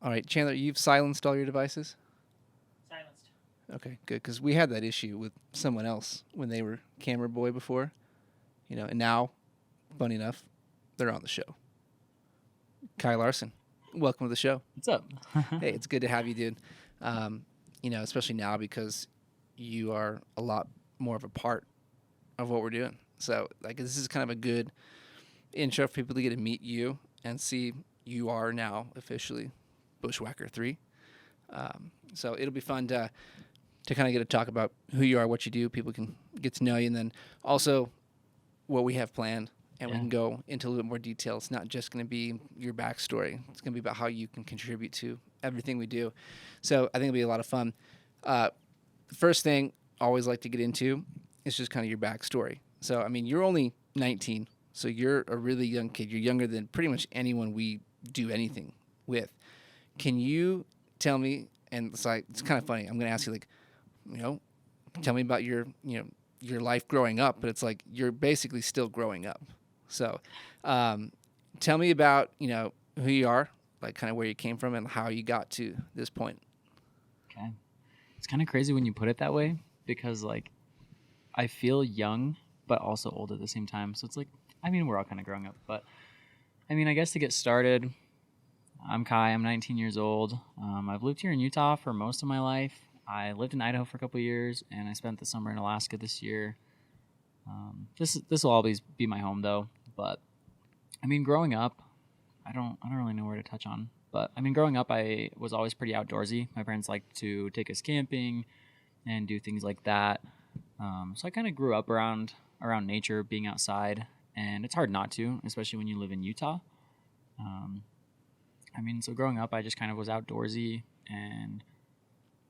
All right, Chandler, you've silenced all your devices? Silenced. Okay, good, because we had that issue with someone else when they were camera boy before, and now, funny enough, they're on the show. Kai Larsen, welcome to the show. What's up? Hey, it's good to have you, dude. Especially now because you are a lot more of a part of what we're doing. So, this is kind of a good intro for people to get to meet you and see you are now officially Bushwhacker 3. So it'll be fun to kind of get to talk about who you are, what you do. People can get to know you, and then also what we have planned. And we can go into a little bit more detail. It's not just going to be your backstory. It's going to be about how you can contribute to everything we do. So I think it'll be a lot of fun. The first thing I always like to get into is just kind of your backstory. So, I mean, you're only 19, so you're a really young kid. You're younger than pretty much anyone we do anything with. Can you tell me, and it's kind of funny, I'm going to ask you, tell me about your life growing up, but it's like you're basically still growing up. So tell me about, who you are, kind of where you came from and how you got to this point. Okay. It's kind of crazy when you put it that way because, I feel young but also old at the same time. So it's we're all kind of growing up. But, I guess to get started, I'm Kai. I'm 19 years old. I've lived here in Utah for most of my life. I lived in Idaho for a couple of years, and I spent the summer in Alaska this year. This will always be my home, though. But growing up, I don't really know where to touch on. But growing up, I was always pretty outdoorsy. My parents liked to take us camping and do things like that. So I kind of grew up around nature, being outside, and it's hard not to, especially when you live in Utah. So growing up, I just kind of was outdoorsy, and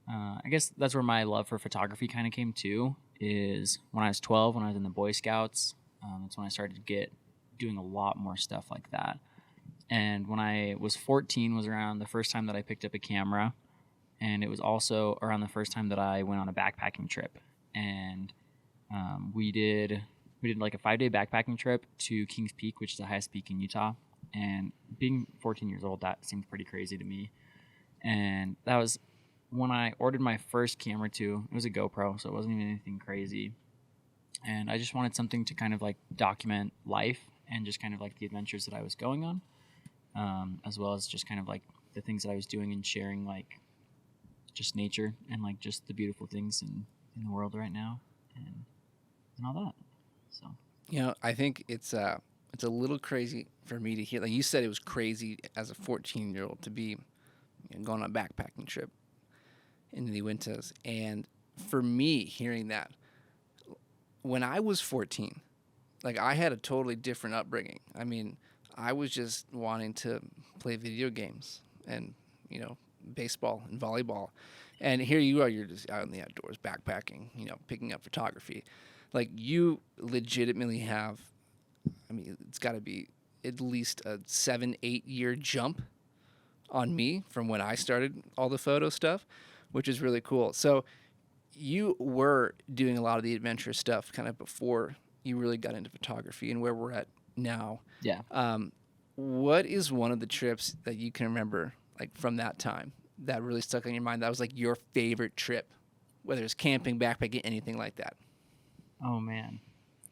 I guess that's where my love for photography kind of came to. Is when I was 12, when I was in the Boy Scouts. That's when I started doing a lot more stuff like that. And when I was 14 was around the first time that I picked up a camera. And it was also around the first time that I went on a backpacking trip. And we did like a 5-day backpacking trip to Kings Peak, which is the highest peak in Utah. And being 14 years old, that seemed pretty crazy to me. And that was when I ordered my first camera too. It was a GoPro, so it wasn't even anything crazy. And I just wanted something to kind of document life and just kind of the adventures that I was going on, as well as just kind of the things that I was doing and sharing just nature and just the beautiful things in the world right now and all that. So I think it's a little crazy for me to hear. Like you said, it was crazy as a 14-year-old to be going on a backpacking trip into the winters. And for me, hearing that, when I was 14, I had a totally different upbringing. I was just wanting to play video games and, baseball and volleyball. And here you are, you're just out in the outdoors, backpacking, picking up photography. You legitimately have, it's got to be at least a 7-8 year jump on me from when I started all the photo stuff, which is really cool. So you were doing a lot of the adventure stuff kind of before you really got into photography and where we're at now. Yeah. What is one of the trips that you can remember from that time that really stuck in your mind? That was your favorite trip, whether it's camping, backpacking, anything like that. Oh man,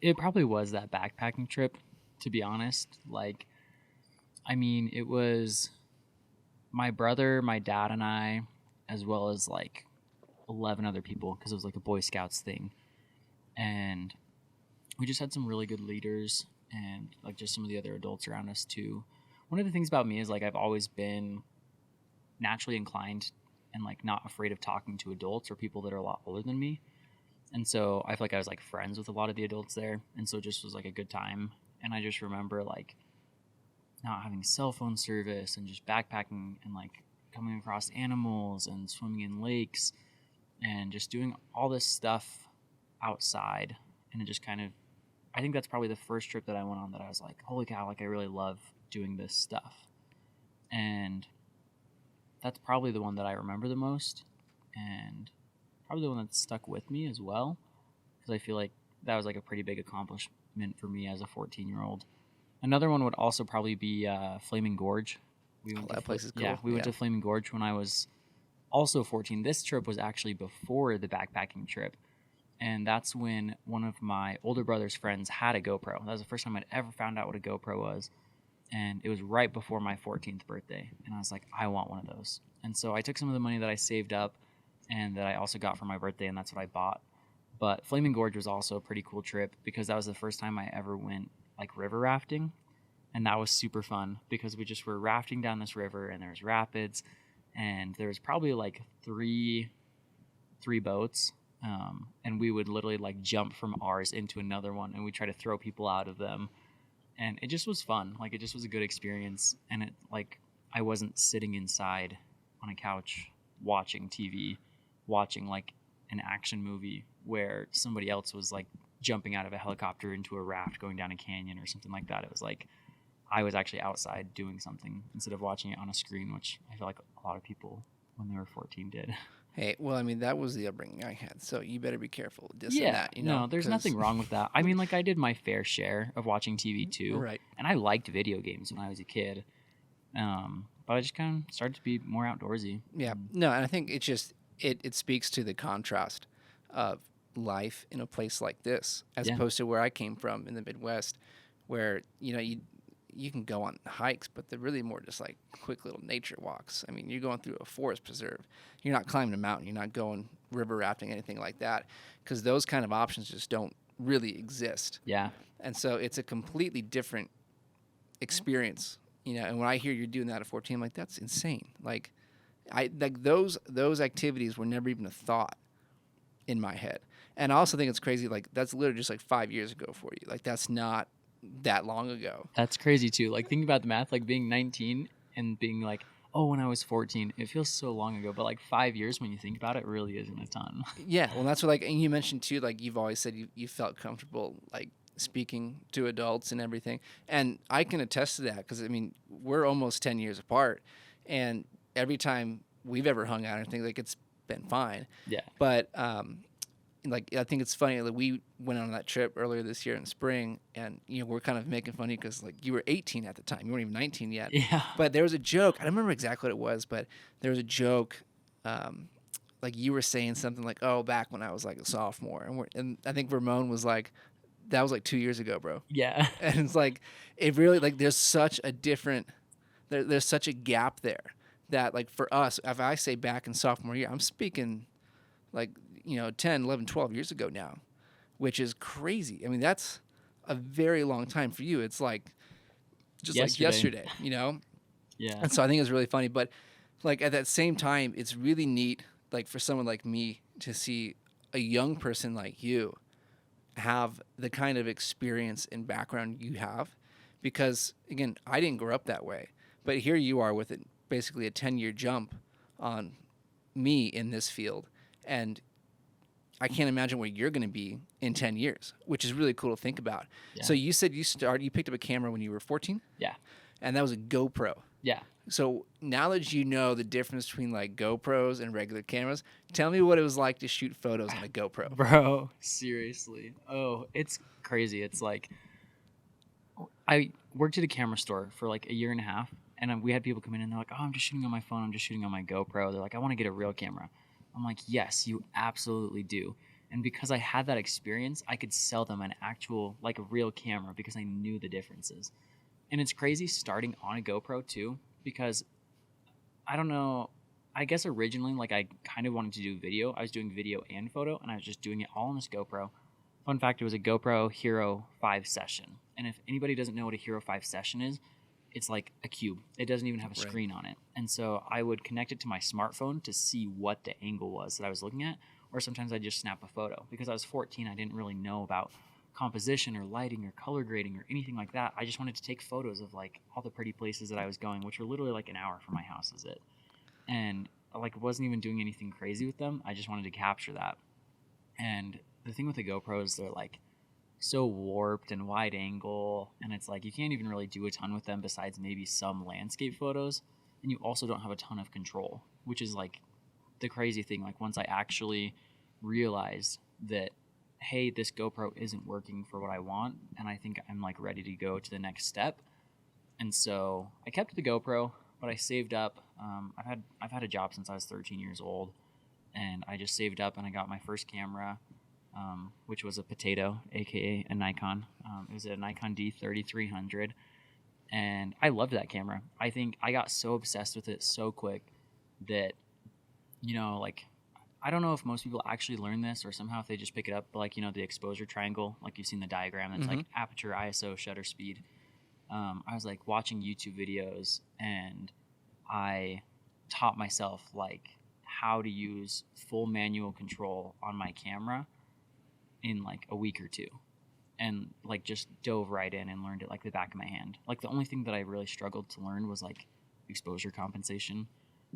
it probably was that backpacking trip, to be honest. It was my brother, my dad, and I, as well as 11 other people, because it was a Boy Scouts thing. And we just had some really good leaders and just some of the other adults around us too. One of the things about me is I've always been naturally inclined and not afraid of talking to adults or people that are a lot older than me. And so I feel I was friends with a lot of the adults there. And so it just was a good time. And I just remember not having cell phone service and just backpacking and coming across animals and swimming in lakes and just doing all this stuff outside. And it just kind of, I think that's probably the first trip that I went on that I was holy cow, I really love doing this stuff. And that's probably the one that I remember the most, and probably the one that stuck with me as well, because I feel that was a pretty big accomplishment for me as a 14-year-old. Another one would also probably be Flaming Gorge. We went that place is cool. Yeah, we went to Flaming Gorge when I was also 14. This trip was actually before the backpacking trip. And that's when one of my older brother's friends had a GoPro. That was the first time I'd ever found out what a GoPro was. And it was right before my 14th birthday. And I was like, I want one of those. And so I took some of the money that I saved up and that I also got for my birthday, and that's what I bought. But Flaming Gorge was also a pretty cool trip because that was the first time I ever went like river rafting. And that was super fun because we just were rafting down this river and there's rapids and there was probably like three boats. And we would literally like jump from ours into another one and we try to throw people out of them. And it just was fun. Like, it just was a good experience. And it, like, I wasn't sitting inside on a couch watching TV, watching like an action movie where somebody else was like jumping out of a helicopter into a raft going down a canyon or something like that. It was like I was actually outside doing something instead of watching it on a screen, which I feel like a lot of people when they were 14 did. Hey, well, I mean, that was the upbringing I had, so you better be careful with this and that, No, there's nothing wrong with that. I mean, like, I did my fair share of watching TV too. Right. And I liked video games when I was a kid. But I just kind of started to be more outdoorsy. Yeah. No, and I think it just, it speaks to the contrast of life in a place like this as opposed to where I came from in the Midwest, where, you know, you can go on hikes, but they're really more just like quick little nature walks. I mean, you're going through a forest preserve. You're not climbing a mountain. You're not going river rafting, anything like that, because those kind of options just don't really exist. Yeah. And so it's a completely different experience, you know. And when I hear you're doing that at 14, I'm like, that's insane. Like, those activities were never even a thought in my head. And I also think it's crazy. Like, that's literally just like 5 years ago for you. Like, that's not that long ago. That's crazy too. Like, thinking about the math, like being 19 and being like, oh, when I was 14, it feels so long ago. But like 5 years, when you think about it, really isn't a ton. Yeah, well, that's what, like, and you mentioned too, like, you've always said you felt comfortable like speaking to adults and everything, and I can attest to that because I mean we're almost 10 years apart, and every time we've ever hung out or anything, like, it's been fine. Yeah. But like, I think it's funny that we went on that trip earlier this year in spring, and, you know, we're kind of making fun of you because, like, you were 18 at the time. You weren't even 19 yet. Yeah. But there was a joke. I don't remember exactly what it was, but there was a joke. Like, you were saying something like, oh, back when I was like a sophomore. And I think Ramon was like, that was like 2 years ago, bro. Yeah. And it's like, it really, like, there's such a different, there's such a gap there that, like, for us, if I say back in sophomore year, I'm speaking like, you know, 10, 11, 12 years ago now, which is crazy. I mean, that's a very long time for you. It's like just like yesterday, you know? Yeah. And so I think it's really funny. But, like, at that same time, it's really neat, like, for someone like me to see a young person like you have the kind of experience and background you have. Because, again, I didn't grow up that way. But here you are with basically a 10-year jump on me in this field. And I can't imagine where you're going to be in 10 years, which is really cool to think about. Yeah. So you said you picked up a camera when you were 14? Yeah. And that was a GoPro. Yeah. So now that you know the difference between like GoPros and regular cameras, tell me what it was like to shoot photos on a GoPro. Bro, seriously. Oh, it's crazy. It's like, I worked at a camera store for like a year and a half, and we had people come in and they're like, oh, I'm just shooting on my phone. I'm just shooting on my GoPro. They're like, I want to get a real camera. I'm like, yes, you absolutely do. And because I had that experience, I could sell them an actual, like, a real camera because I knew the differences. And it's crazy starting on a GoPro too, because I don't know, I guess originally, like, I kind of wanted to do video. I was doing video and photo, and I was just doing it all on this GoPro. Fun fact, it was a GoPro Hero 5 Session. And if anybody doesn't know what a Hero 5 Session is, it's like a cube. It doesn't even have a screen on it. And so I would connect it to my smartphone to see what the angle was that I was looking at, or sometimes I'd just snap a photo. Because I was 14, I didn't really know about composition or lighting or color grading or anything like that. I just wanted to take photos of like all the pretty places that I was going, which were literally like an hour from my house is it. And like wasn't even doing anything crazy with them. I just wanted to capture that. And the thing with the GoPro is they're like so warped and wide angle, and it's like you can't even really do a ton with them besides maybe some landscape photos, and you also don't have a ton of control, which is like the crazy thing. Like once I actually realized that, hey, this GoPro isn't working for what I want, and I think I'm like ready to go to the next step. And so I kept the GoPro, but I saved up. I've had a job since I was 13 years old, and I just saved up and I got my first camera, which was a Potato, aka a Nikon. It was a Nikon D3300, and I loved that camera. I think I got so obsessed with it so quick that, like, I don't know if most people actually learn this or somehow if they just pick it up, but like, the exposure triangle, like you've seen the diagram, that's like aperture, ISO, shutter speed. I was like watching YouTube videos and I taught myself like how to use full manual control on my camera in like a week or two, and like just dove right in and learned it like the back of my hand. Like the only thing that I really struggled to learn was like exposure compensation,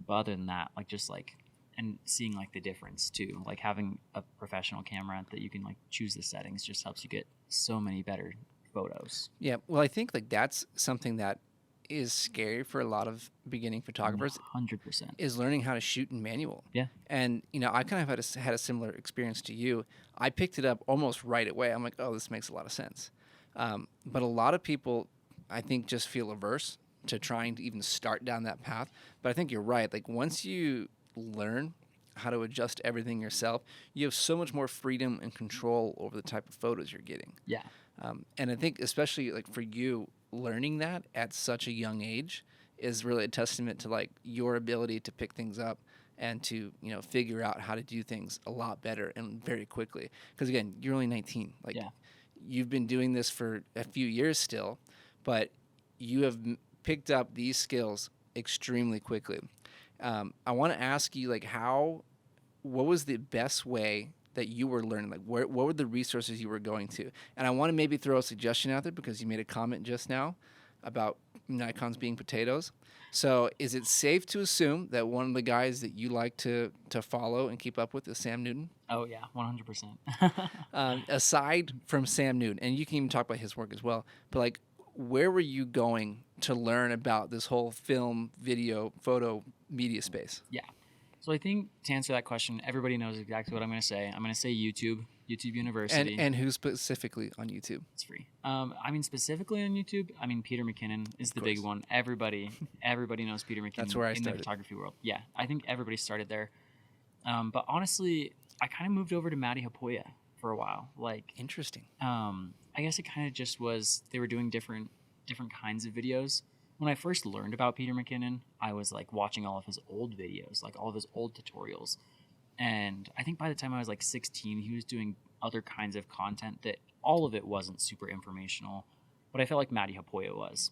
but other than that, like just like, and seeing like the difference too, like having a professional camera that you can like choose the settings just helps you get so many better photos. Yeah, well, I think like that's something that is scary for a lot of beginning photographers 100%. is learning how to shoot in manual. Yeah. And I kind of had a similar experience to you. I picked it up almost right away. I'm like, oh, this makes a lot of sense. But a lot of people, I think, just feel averse to trying to even start down that path. But I think you're right. Like once you learn how to adjust everything yourself, you have so much more freedom and control over the type of photos you're getting. Yeah. And I think especially like for you, learning that at such a young age is really a testament to like your ability to pick things up and to figure out how to do things a lot better and very quickly. Because again, you're only 19. Like you've been doing this for a few years still, but you have picked up these skills extremely quickly. I want to ask you like what was the best way that you were learning? Like what were the resources you were going to? And I want to maybe throw a suggestion out there because you made a comment just now about Nikons being potatoes. So is it safe to assume that one of the guys that you like to follow and keep up with is Sam Newton? Oh yeah, 100%. Aside from Sam Newton, and you can even talk about his work as well, but like where were you going to learn about this whole film, video, photo, media space? Yeah. So I think to answer that question, everybody knows exactly what I'm going to say. I'm going to say YouTube University. And who specifically on YouTube? It's free. I mean, specifically on YouTube, I mean, Peter McKinnon is the big one. Everybody knows Peter McKinnon. That's where I started. In the photography world. Yeah, I think everybody started there. But honestly, I kind of moved over to Matty Hapoya for a while. Like, interesting. I guess it kind of just was, they were doing different kinds of videos. When I first learned about Peter McKinnon, I was like watching all of his old videos, like all of his old tutorials. And I think by the time I was like 16, he was doing other kinds of content that all of it wasn't super informational, but I felt like Matty Hapoya was.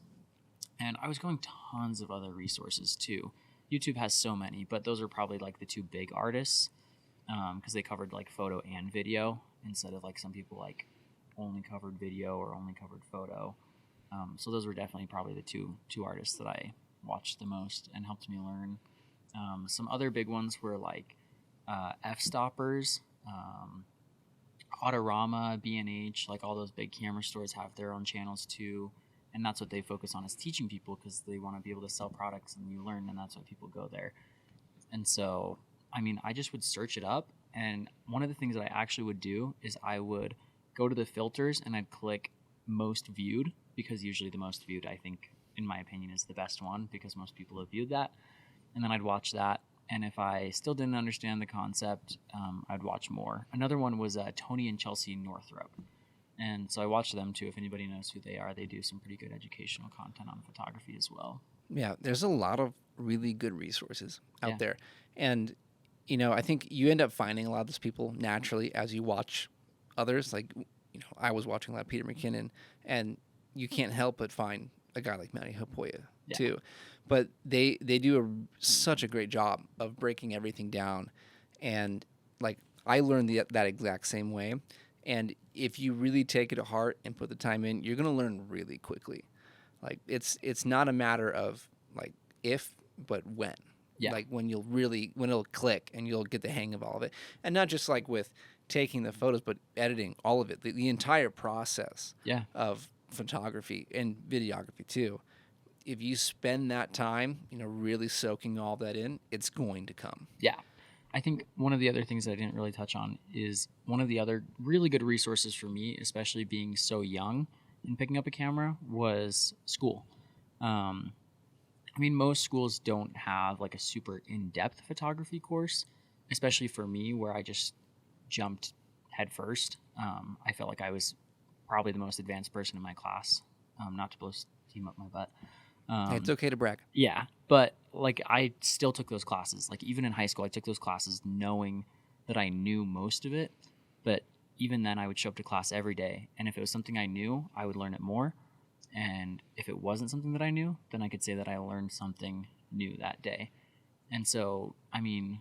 And I was going tons of other resources too. YouTube has so many, but those are probably like the two big artists because they covered like photo and video instead of like some people like only covered video or only covered photo. So those were definitely probably the two artists that I watched the most and helped me learn. Some other big ones were like F-Stoppers, Autorama, B&H, like all those big camera stores have their own channels too. And that's what they focus on is teaching people because they want to be able to sell products and you learn, and that's why people go there. And so, I mean, I just would search it up. And one of the things that I actually would do is I would go to the filters and I'd click most viewed, because usually the most viewed, I think, in my opinion, is the best one because most people have viewed that. And then I'd watch that. And if I still didn't understand the concept, I'd watch more. Another one was Tony and Chelsea Northrup. And so I watch them too. If anybody knows who they are, they do some pretty good educational content on photography as well. Yeah, there's a lot of really good resources out there. And, I think you end up finding a lot of those people naturally as you watch others. Like, I was watching a lot of Peter McKinnon, and you can't help but find a guy like Matty Hapoya too. But they do such a great job of breaking everything down. And, like, I learned that exact same way. And if you really take it to heart and put the time in, you're going to learn really quickly. Like it's not a matter of like if, but when. Yeah. Like when it'll click and you'll get the hang of all of it. And not just like with taking the photos, but editing all of it, the entire process of photography and videography too. If you spend that time, really soaking all that in, it's going to come. Yeah. I think one of the other things that I didn't really touch on is one of the other really good resources for me, especially being so young and picking up a camera, was school. I mean, most schools don't have like a super in-depth photography course, especially for me, where I just jumped head first. I felt like I was probably the most advanced person in my class. Not to blow steam up my butt. Hey, it's okay to brag. Yeah, but like I still took those classes. Like even in high school, I took those classes knowing that I knew most of it. But even then, I would show up to class every day, and if it was something I knew, I would learn it more. And if it wasn't something that I knew, then I could say that I learned something new that day. And so, I mean,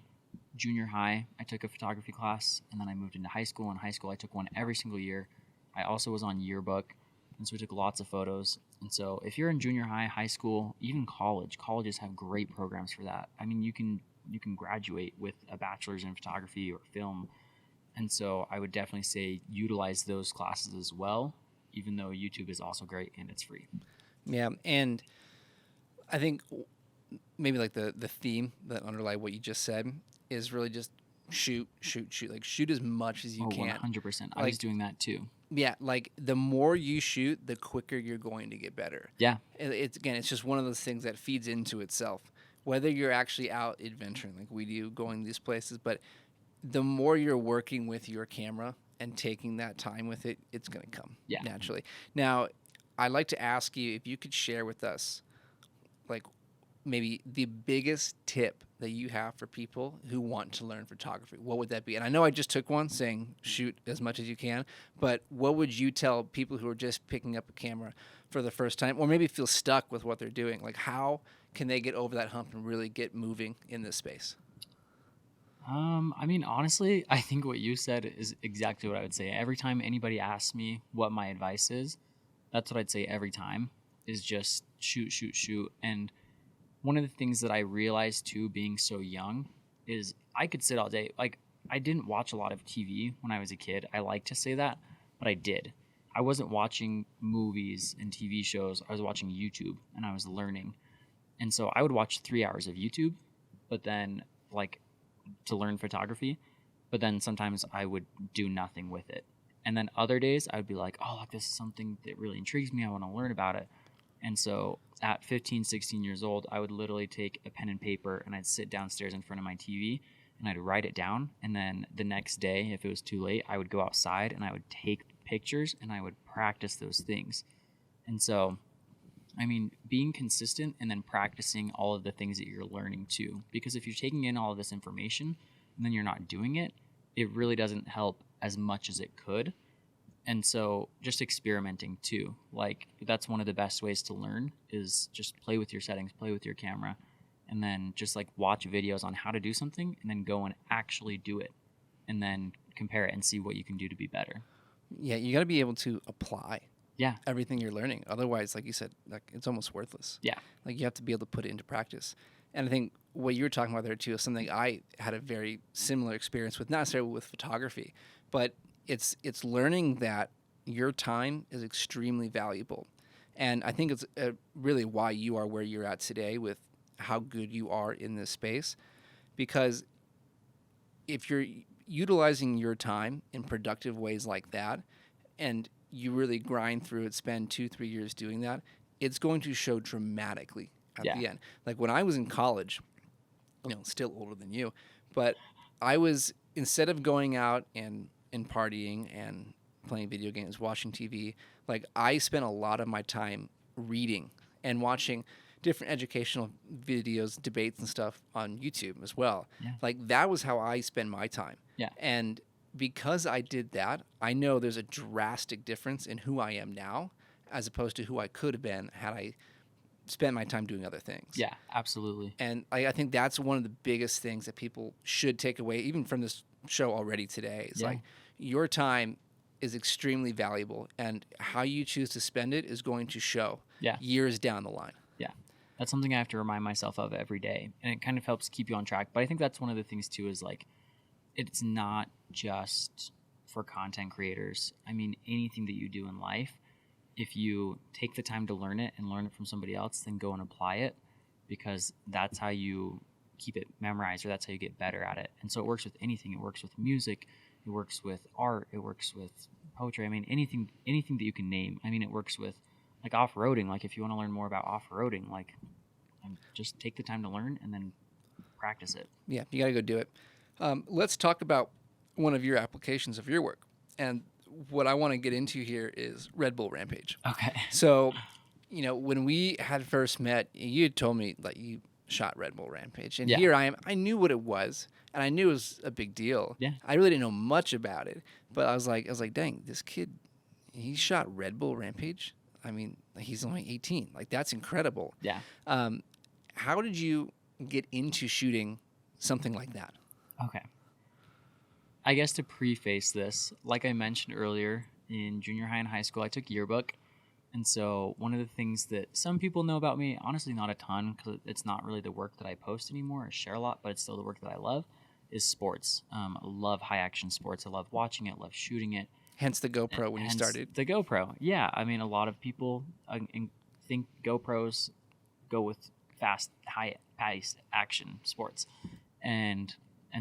junior high, I took a photography class, and then I moved into high school. In high school, I took one every single year. I also was on yearbook, and so we took lots of photos. And so, if you're in junior high, high school, even college, colleges have great programs for that. I mean, you can graduate with a bachelor's in photography or film. And so, I would definitely say utilize those classes as well, even though YouTube is also great and it's free. Yeah, and I think maybe like the theme that underlie what you just said is really just shoot. Like shoot as much as you can. 100%. I Like, was doing that too. yeah, like the more you shoot, the quicker you're going to get better. Yeah. It's again, it's just one of those things that feeds into itself. Whether you're actually out adventuring like we do, going these places, but the more you're working with your camera and taking that time with it, it's going to come naturally. Now, I'd like to ask you if you could share with us, like, maybe the biggest tip that you have for people who want to learn photography. What would that be? And I know I just took one saying shoot as much as you can, but what would you tell people who are just picking up a camera for the first time or maybe feel stuck with what they're doing? Like, how can they get over that hump and really get moving in this space? I mean, honestly, I think what you said is exactly what I would say. Every time anybody asks me what my advice is, that's what I'd say every time is just shoot. And one of the things that I realized too, being so young, is I could sit all day. Like, I didn't watch a lot of TV when I was a kid. I like to say that, but I did. I wasn't watching movies and TV shows. I was watching YouTube and I was learning. And so I would watch 3 hours of YouTube, but then like to learn photography, but then sometimes I would do nothing with it. And then other days I would be like, oh, like this is something that really intrigues me. I want to learn about it. And so at 15, 16 years old, I would literally take a pen and paper and I'd sit downstairs in front of my TV and I'd write it down. And then the next day, if it was too late, I would go outside and I would take pictures and I would practice those things. And so, I mean, being consistent and then practicing all of the things that you're learning too. Because if you're taking in all of this information and then you're not doing it, it really doesn't help as much as it could. And so just experimenting too. Like that's one of the best ways to learn is just play with your settings, play with your camera, and then just like watch videos on how to do something and then go and actually do it and then compare it and see what you can do to be better. Yeah, you got to be able to apply Yeah. everything you're learning. Otherwise, like you said, like it's almost worthless. Yeah. Like you have to be able to put it into practice. And I think what you were talking about there too is something I had a very similar experience with, not necessarily with photography, but it's learning that your time is extremely valuable. And I think it's really why you are where you're at today with how good you are in this space. Because if you're utilizing your time in productive ways like that, and you really grind through it, spend 2-3 years doing that, it's going to show dramatically at the end. Like when I was in college, still older than you, but I was, instead of going out and partying and playing video games, watching TV, like I spent a lot of my time reading and watching different educational videos, debates and stuff on YouTube as well. Yeah. Like that was how I spend my time. Yeah. And because I did that, I know there's a drastic difference in who I am now as opposed to who I could have been had I spent my time doing other things. Yeah, absolutely. And I think that's one of the biggest things that people should take away, even from this show already today. It's like your time is extremely valuable, and how you choose to spend it is going to show years down the line. Yeah. That's something I have to remind myself of every day, and it kind of helps keep you on track. But I think that's one of the things too is like it's not just for content creators. I mean, anything that you do in life, if you take the time to learn it and learn it from somebody else, then go and apply it, because that's how you keep it memorized, or that's how you get better at it. And so it works with anything. It works with music, it works with art, it works with poetry. I mean, anything that you can name. I mean, it works with like off-roading. Like if you want to learn more about off-roading, like and just take the time to learn and then practice it. Yeah, you got to go do it. Let's talk about one of your applications of your work. And what I want to get into here is Red Bull Rampage. Okay. So, when we had first met, you had told me like you shot Red Bull Rampage, and Yeah. here I am. I knew what it was, and I knew it was a big deal. Yeah. I really didn't know much about it, but I was like, dang, this kid, he shot Red Bull Rampage. I mean, he's only 18. Like, that's incredible. Yeah. How did you get into shooting something like that? Okay. I guess to preface this, like I mentioned earlier, in junior high and high school, I took yearbook. And so one of the things that some people know about me, honestly not a ton, because it's not really the work that I post anymore or share a lot, but it's still the work that I love, is sports. I love high-action sports. I love watching it, love shooting it. Hence the GoPro when you started. The GoPro, yeah. I mean, a lot of people think GoPros go with fast, high-paced action sports. And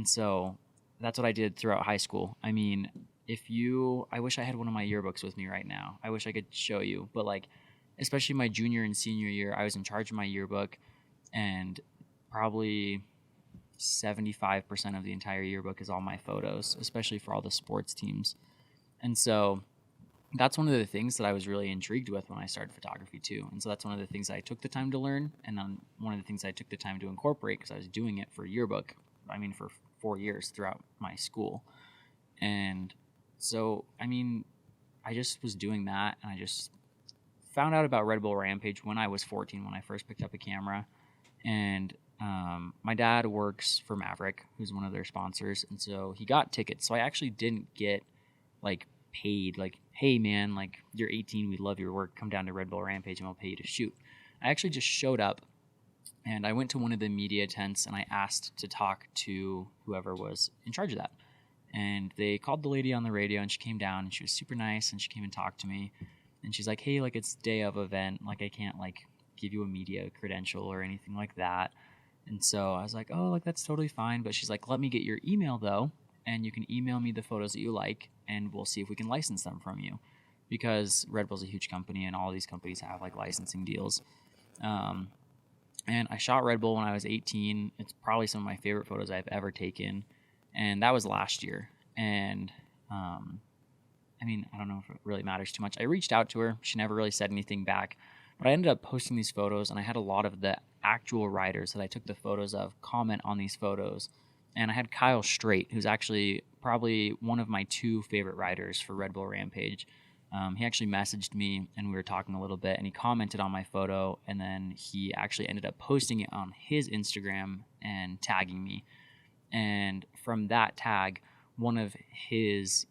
so that's what I did throughout high school. I mean, I wish I had one of my yearbooks with me right now. I wish I could show you. But like, especially my junior and senior year, I was in charge of my yearbook, and probably 75% of the entire yearbook is all my photos, especially for all the sports teams. And so that's one of the things that I was really intrigued with when I started photography too. And so that's one of the things I took the time to learn, and then one of the things I took the time to incorporate because I was doing it for yearbook. I mean, for 4 years throughout my school. And so, I mean, I just was doing that, and I just found out about Red Bull Rampage when I was 14, when I first picked up a camera. And my dad works for Maverick, who's one of their sponsors, and so he got tickets. So I actually didn't get like paid, like, hey man, like, you're 18, we love your work, come down to Red Bull Rampage and we'll pay you to shoot. I actually just showed up, and I went to one of the media tents, and I asked to talk to whoever was in charge of that. And they called the lady on the radio, and she came down, and she was super nice, and she came and talked to me. And she's like, hey, like, it's day of event. Like, I can't, like, give you a media credential or anything like that. And so I was like, oh, like, that's totally fine. But she's like, let me get your email, though, and you can email me the photos that you like, and we'll see if we can license them from you. Because Red Bull's a huge company, and all these companies have, like, licensing deals. And I shot Red Bull when I was 18. It's probably some of my favorite photos I've ever taken. And that was last year. And, I mean, I don't know if it really matters too much. I reached out to her. She never really said anything back. But I ended up posting these photos, and I had a lot of the actual riders that I took the photos of comment on these photos. And I had Kyle Straight, who's actually probably one of my 2 favorite riders for Red Bull Rampage. He actually messaged me, and we were talking a little bit, and he commented on my photo, and then he actually ended up posting it on his Instagram and tagging me. And from that tag, one of his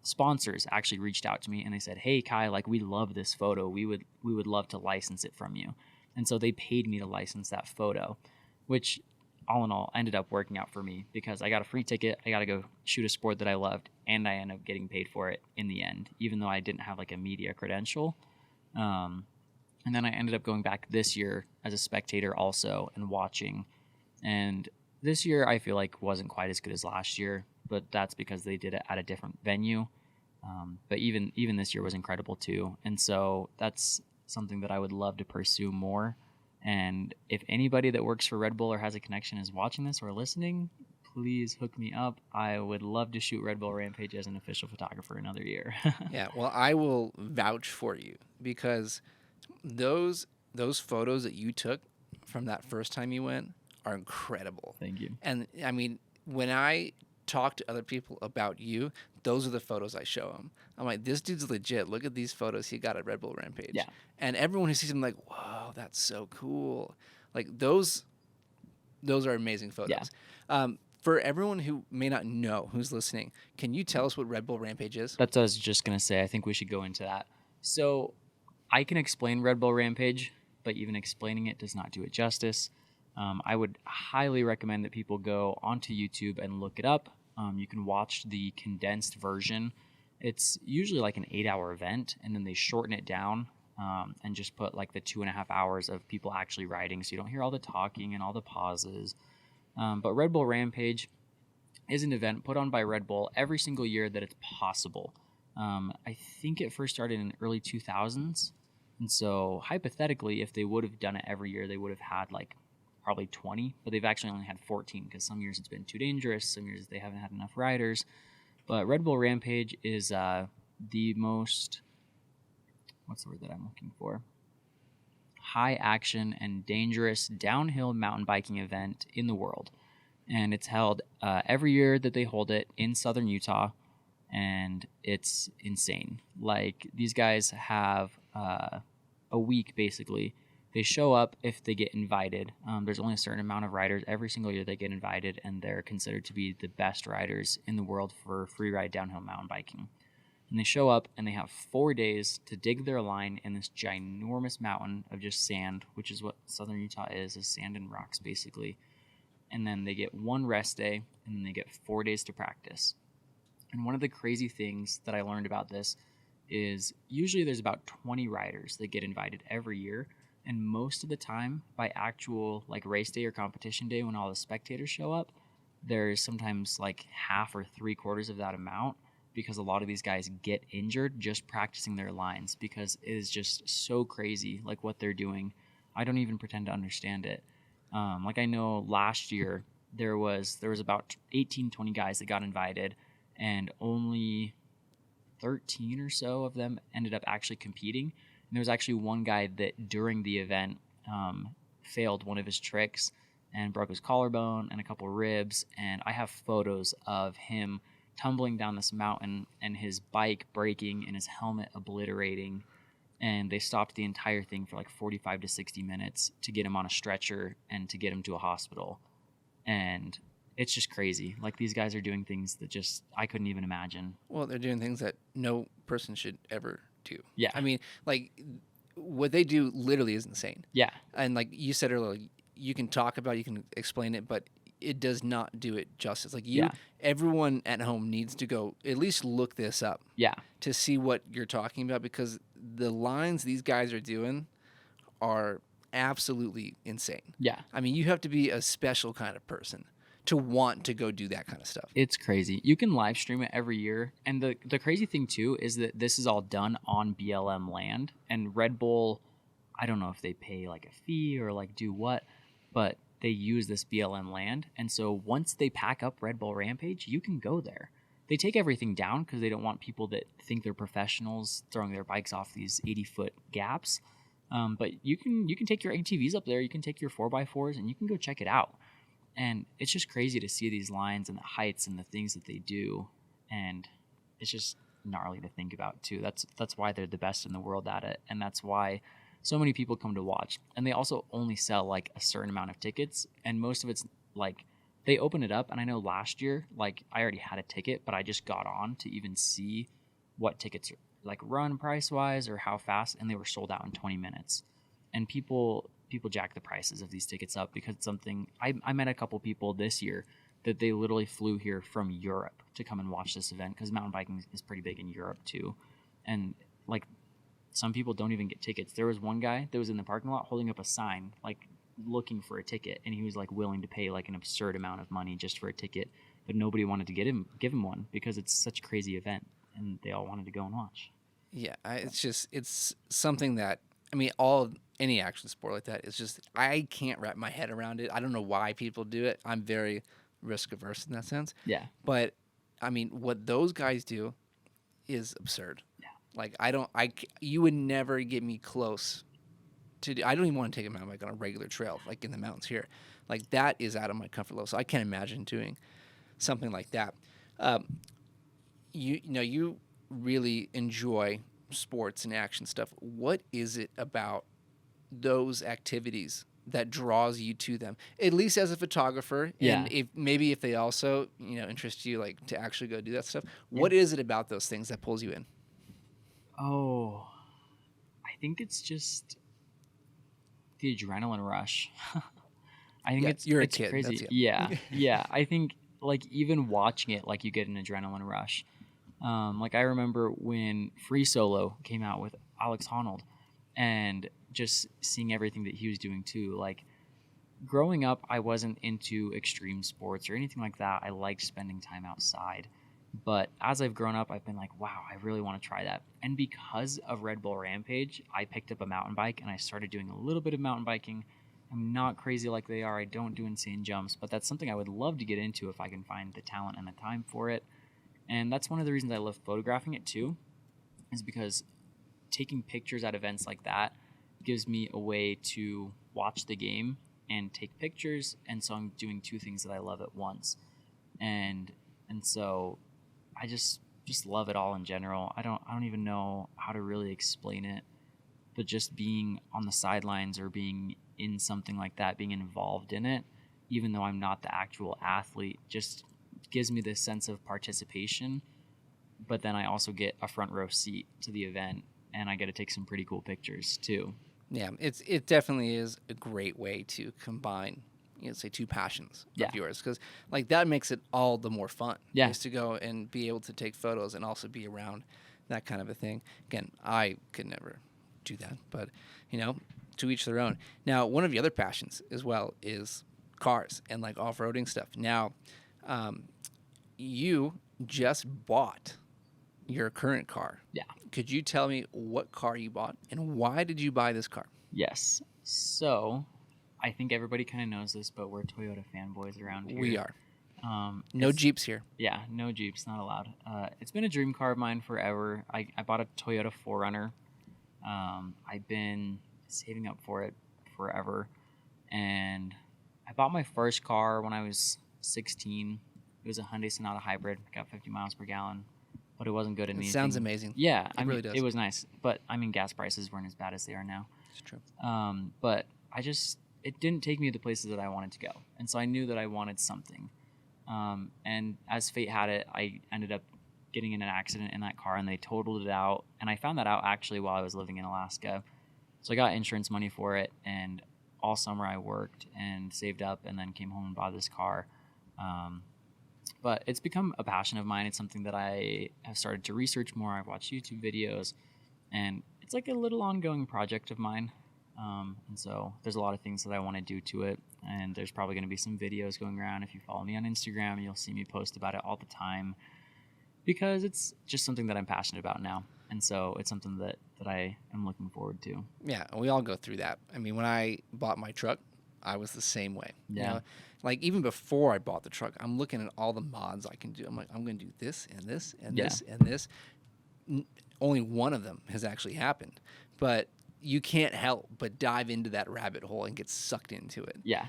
sponsors actually reached out to me, and they said, hey, Kai, like, we love this photo. We would love to license it from you. And so they paid me to license that photo, which all in all ended up working out for me because I got a free ticket. I got to go shoot a sport that I loved, and I ended up getting paid for it in the end, even though I didn't have like a media credential. And then I ended up going back this year as a spectator also and watching. And this year I feel like wasn't quite as good as last year, but that's because they did it at a different venue. But even this year was incredible too. And so that's something that I would love to pursue more. And if anybody that works for Red Bull or has a connection is watching this or listening, please hook me up. I would love to shoot Red Bull Rampage as an official photographer another year. Yeah, well, I will vouch for you because those photos that you took from that first time you went are incredible. Thank you. And I mean, when I talk to other people about you, those are the photos I show them. I'm like, this dude's legit. Look at these photos he got at Red Bull Rampage. Yeah. And everyone who sees him like, whoa, that's so cool. Like those are amazing photos. Yeah. For everyone who may not know, who's listening, can you tell us what Red Bull Rampage is? That's what I was just going to say. I think we should go into that. So I can explain Red Bull Rampage, but even explaining it does not do it justice. I would highly recommend that people go onto YouTube and look it up. You can watch the condensed version. It's usually like an 8-hour event, and then they shorten it down and just put like the 2.5 hours of people actually riding, so you don't hear all the talking and all the pauses. But Red Bull Rampage is an event put on by Red Bull every single year that it's possible. I think it first started in the early 2000s, And so hypothetically, if they would have done it every year, they would have had like probably 20, but they've actually only had 14 because some years it's been too dangerous, some years they haven't had enough riders. But Red Bull Rampage is the most, what's the word that I'm looking for? High action and dangerous downhill mountain biking event in the world. And it's held every year that they hold it in southern Utah, and it's insane. Like, these guys have a week basically. They show up if they get invited. There's only a certain amount of riders every single year that get invited, and they're considered to be the best riders in the world for free ride downhill mountain biking. And they show up and they have 4 days to dig their line in this ginormous mountain of just sand, which is what southern Utah is sand and rocks basically. And then they get one rest day, and then they get 4 days to practice. And one of the crazy things that I learned about this is usually there's about 20 riders that get invited every year. And most of the time, by actual like race day or competition day, when all the spectators show up, there's sometimes like half or 3/4 of that amount, because a lot of these guys get injured just practicing their lines, because it is just so crazy, like what they're doing. I don't even pretend to understand it. Like, I know last year there was about 18, 20 guys that got invited, and only 13 or so of them ended up actually competing. And there was actually one guy that during the event failed one of his tricks and broke his collarbone and a couple ribs. And I have photos of him tumbling down this mountain and his bike breaking and his helmet obliterating. And they stopped the entire thing for like 45 to 60 minutes to get him on a stretcher and to get him to a hospital. And it's just crazy. Like, these guys are doing things that just I couldn't even imagine. Well, they're doing things that no person should ever do. Yeah. I mean, like, what they do literally is insane. Yeah. And like you said earlier, you can talk about it, you can explain it, but it does not do it justice. Like, everyone at home needs to go at least look this up. Yeah. To see what you're talking about, because the lines these guys are doing are absolutely insane. Yeah. I mean, you have to be a special kind of person to want to go do that kind of stuff. It's crazy. You can live stream it every year. And the crazy thing too is that this is all done on BLM land, and Red Bull, I don't know if they pay like a fee or like do what, but they use this BLM land. And so once they pack up Red Bull Rampage, you can go there. They take everything down because they don't want people that think they're professionals throwing their bikes off these 80-foot gaps. But you can take your ATVs up there, you can take your 4x4s, and you can go check it out. And it's just crazy to see these lines and the heights and the things that they do. And it's just gnarly to think about too. That's why they're the best in the world at it. And that's why so many people come to watch. And they also only sell like a certain amount of tickets. And most of it's like, they open it up. And I know last year, like, I already had a ticket, but I just got on to even see what tickets are, like, run price wise or how fast. And they were sold out in 20 minutes. And people jack the prices of these tickets up because it's something I met a couple people this year that they literally flew here from Europe to come and watch this event, because mountain biking is pretty big in Europe too. And like, some people don't even get tickets. There was one guy that was in the parking lot holding up a sign, like looking for a ticket, and he was like willing to pay like an absurd amount of money just for a ticket, but nobody wanted to give him one because it's such a crazy event and they all wanted to go and watch. Yeah, it's something that, I mean, any action sport like that is just, I can't wrap my head around it. I don't know why people do it. I'm very risk averse in that sense. Yeah. But I mean, what those guys do is absurd. Yeah. Like, you would never get me close to. I don't even want to take a mountain bike on a regular trail, like in the mountains here. Like, that is out of my comfort level. So I can't imagine doing something like that. You really enjoy sports and action stuff. What is it about those activities that draws you to them, at least as a photographer? Yeah. And if they also interest you, like, to actually go do that stuff, what is it about those things that pulls you in? Oh, I think it's just the adrenaline rush. I think it's a kid. crazy. Yeah. I think, like, even watching it, like, you get an adrenaline rush. Like, I remember when Free Solo came out with Alex Honnold, and just seeing everything that he was doing too. Like, growing up, I wasn't into extreme sports or anything like that. I liked spending time outside. But as I've grown up, I've been like, wow, I really want to try that. And because of Red Bull Rampage, I picked up a mountain bike and I started doing a little bit of mountain biking. I'm not crazy like they are. I don't do insane jumps, but that's something I would love to get into if I can find the talent and the time for it. And that's one of the reasons I love photographing it too, is because taking pictures at events like that gives me a way to watch the game and take pictures. And so I'm doing two things that I love at once. And so I just love it all in general. I don't even know how to really explain it, but just being on the sidelines or being in something like that, being involved in it, even though I'm not the actual athlete, just gives me this sense of participation. But then I also get a front row seat to the event, and I get to take some pretty cool pictures too. Yeah, it definitely is a great way to combine, say, two passions of yours, because like that makes it all the more fun. Yeah. Is to go and be able to take photos and also be around that kind of a thing. Again, I could never do that, but to each their own. Now, one of the other passions as well is cars and like off-roading stuff. Now, you just bought your current car. Yeah. Could you tell me what car you bought and why did you buy this car? Yes. So I think everybody kind of knows this, but we're Toyota fanboys around here. We are. No Jeeps here. Yeah, no Jeeps, not allowed. It's been a dream car of mine forever. I bought a Toyota 4Runner. I've been saving up for it forever. And I bought my first car when I was 16. It was a Hyundai Sonata Hybrid. Got 50 miles per gallon. But it wasn't good in anything. It sounds amazing. Yeah, it really does. It was nice. But, gas prices weren't as bad as they are now. It's true. But it didn't take me to the places that I wanted to go. And so I knew that I wanted something. And as fate had it, I ended up getting in an accident in that car and they totaled it out. And I found that out actually while I was living in Alaska. So I got insurance money for it. And all summer I worked and saved up and then came home and bought this car. But it's become a passion of mine. It's something that I have started to research more. I've watched YouTube videos, and it's like a little ongoing project of mine. And so there's a lot of things that I want to do to it, and there's probably going to be some videos going around. If you follow me on Instagram, you'll see me post about it all the time because it's just something that I'm passionate about now. And so it's something that I am looking forward to. Yeah, we all go through that. I mean, when I bought my truck, I was the same way. Yeah. Like even before I bought the truck, I'm looking at all the mods I can do. I'm like, I'm going to do this and this and this and this. Only one of them has actually happened, but you can't help but dive into that rabbit hole and get sucked into it. Yeah.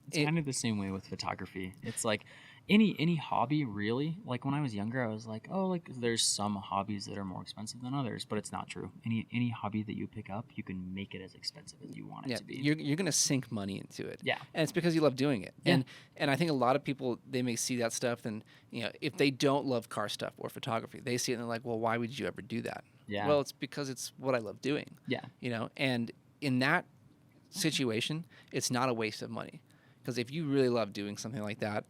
It's kind of the same way with photography. It's like any hobby really. Like when I was younger, I was like, oh, like there's some hobbies that are more expensive than others, but it's not true. Any hobby that you pick up, you can make it as expensive as you want it to be. You're gonna sink money into it. Yeah, and it's because you love doing it. Yeah. And I think a lot of people, they may see that stuff and if they don't love car stuff or photography, they see it and they're like, well, why would you ever do that? Yeah. Well, it's because it's what I love doing. Yeah. And in that situation, it's not a waste of money. Because if you really love doing something like that,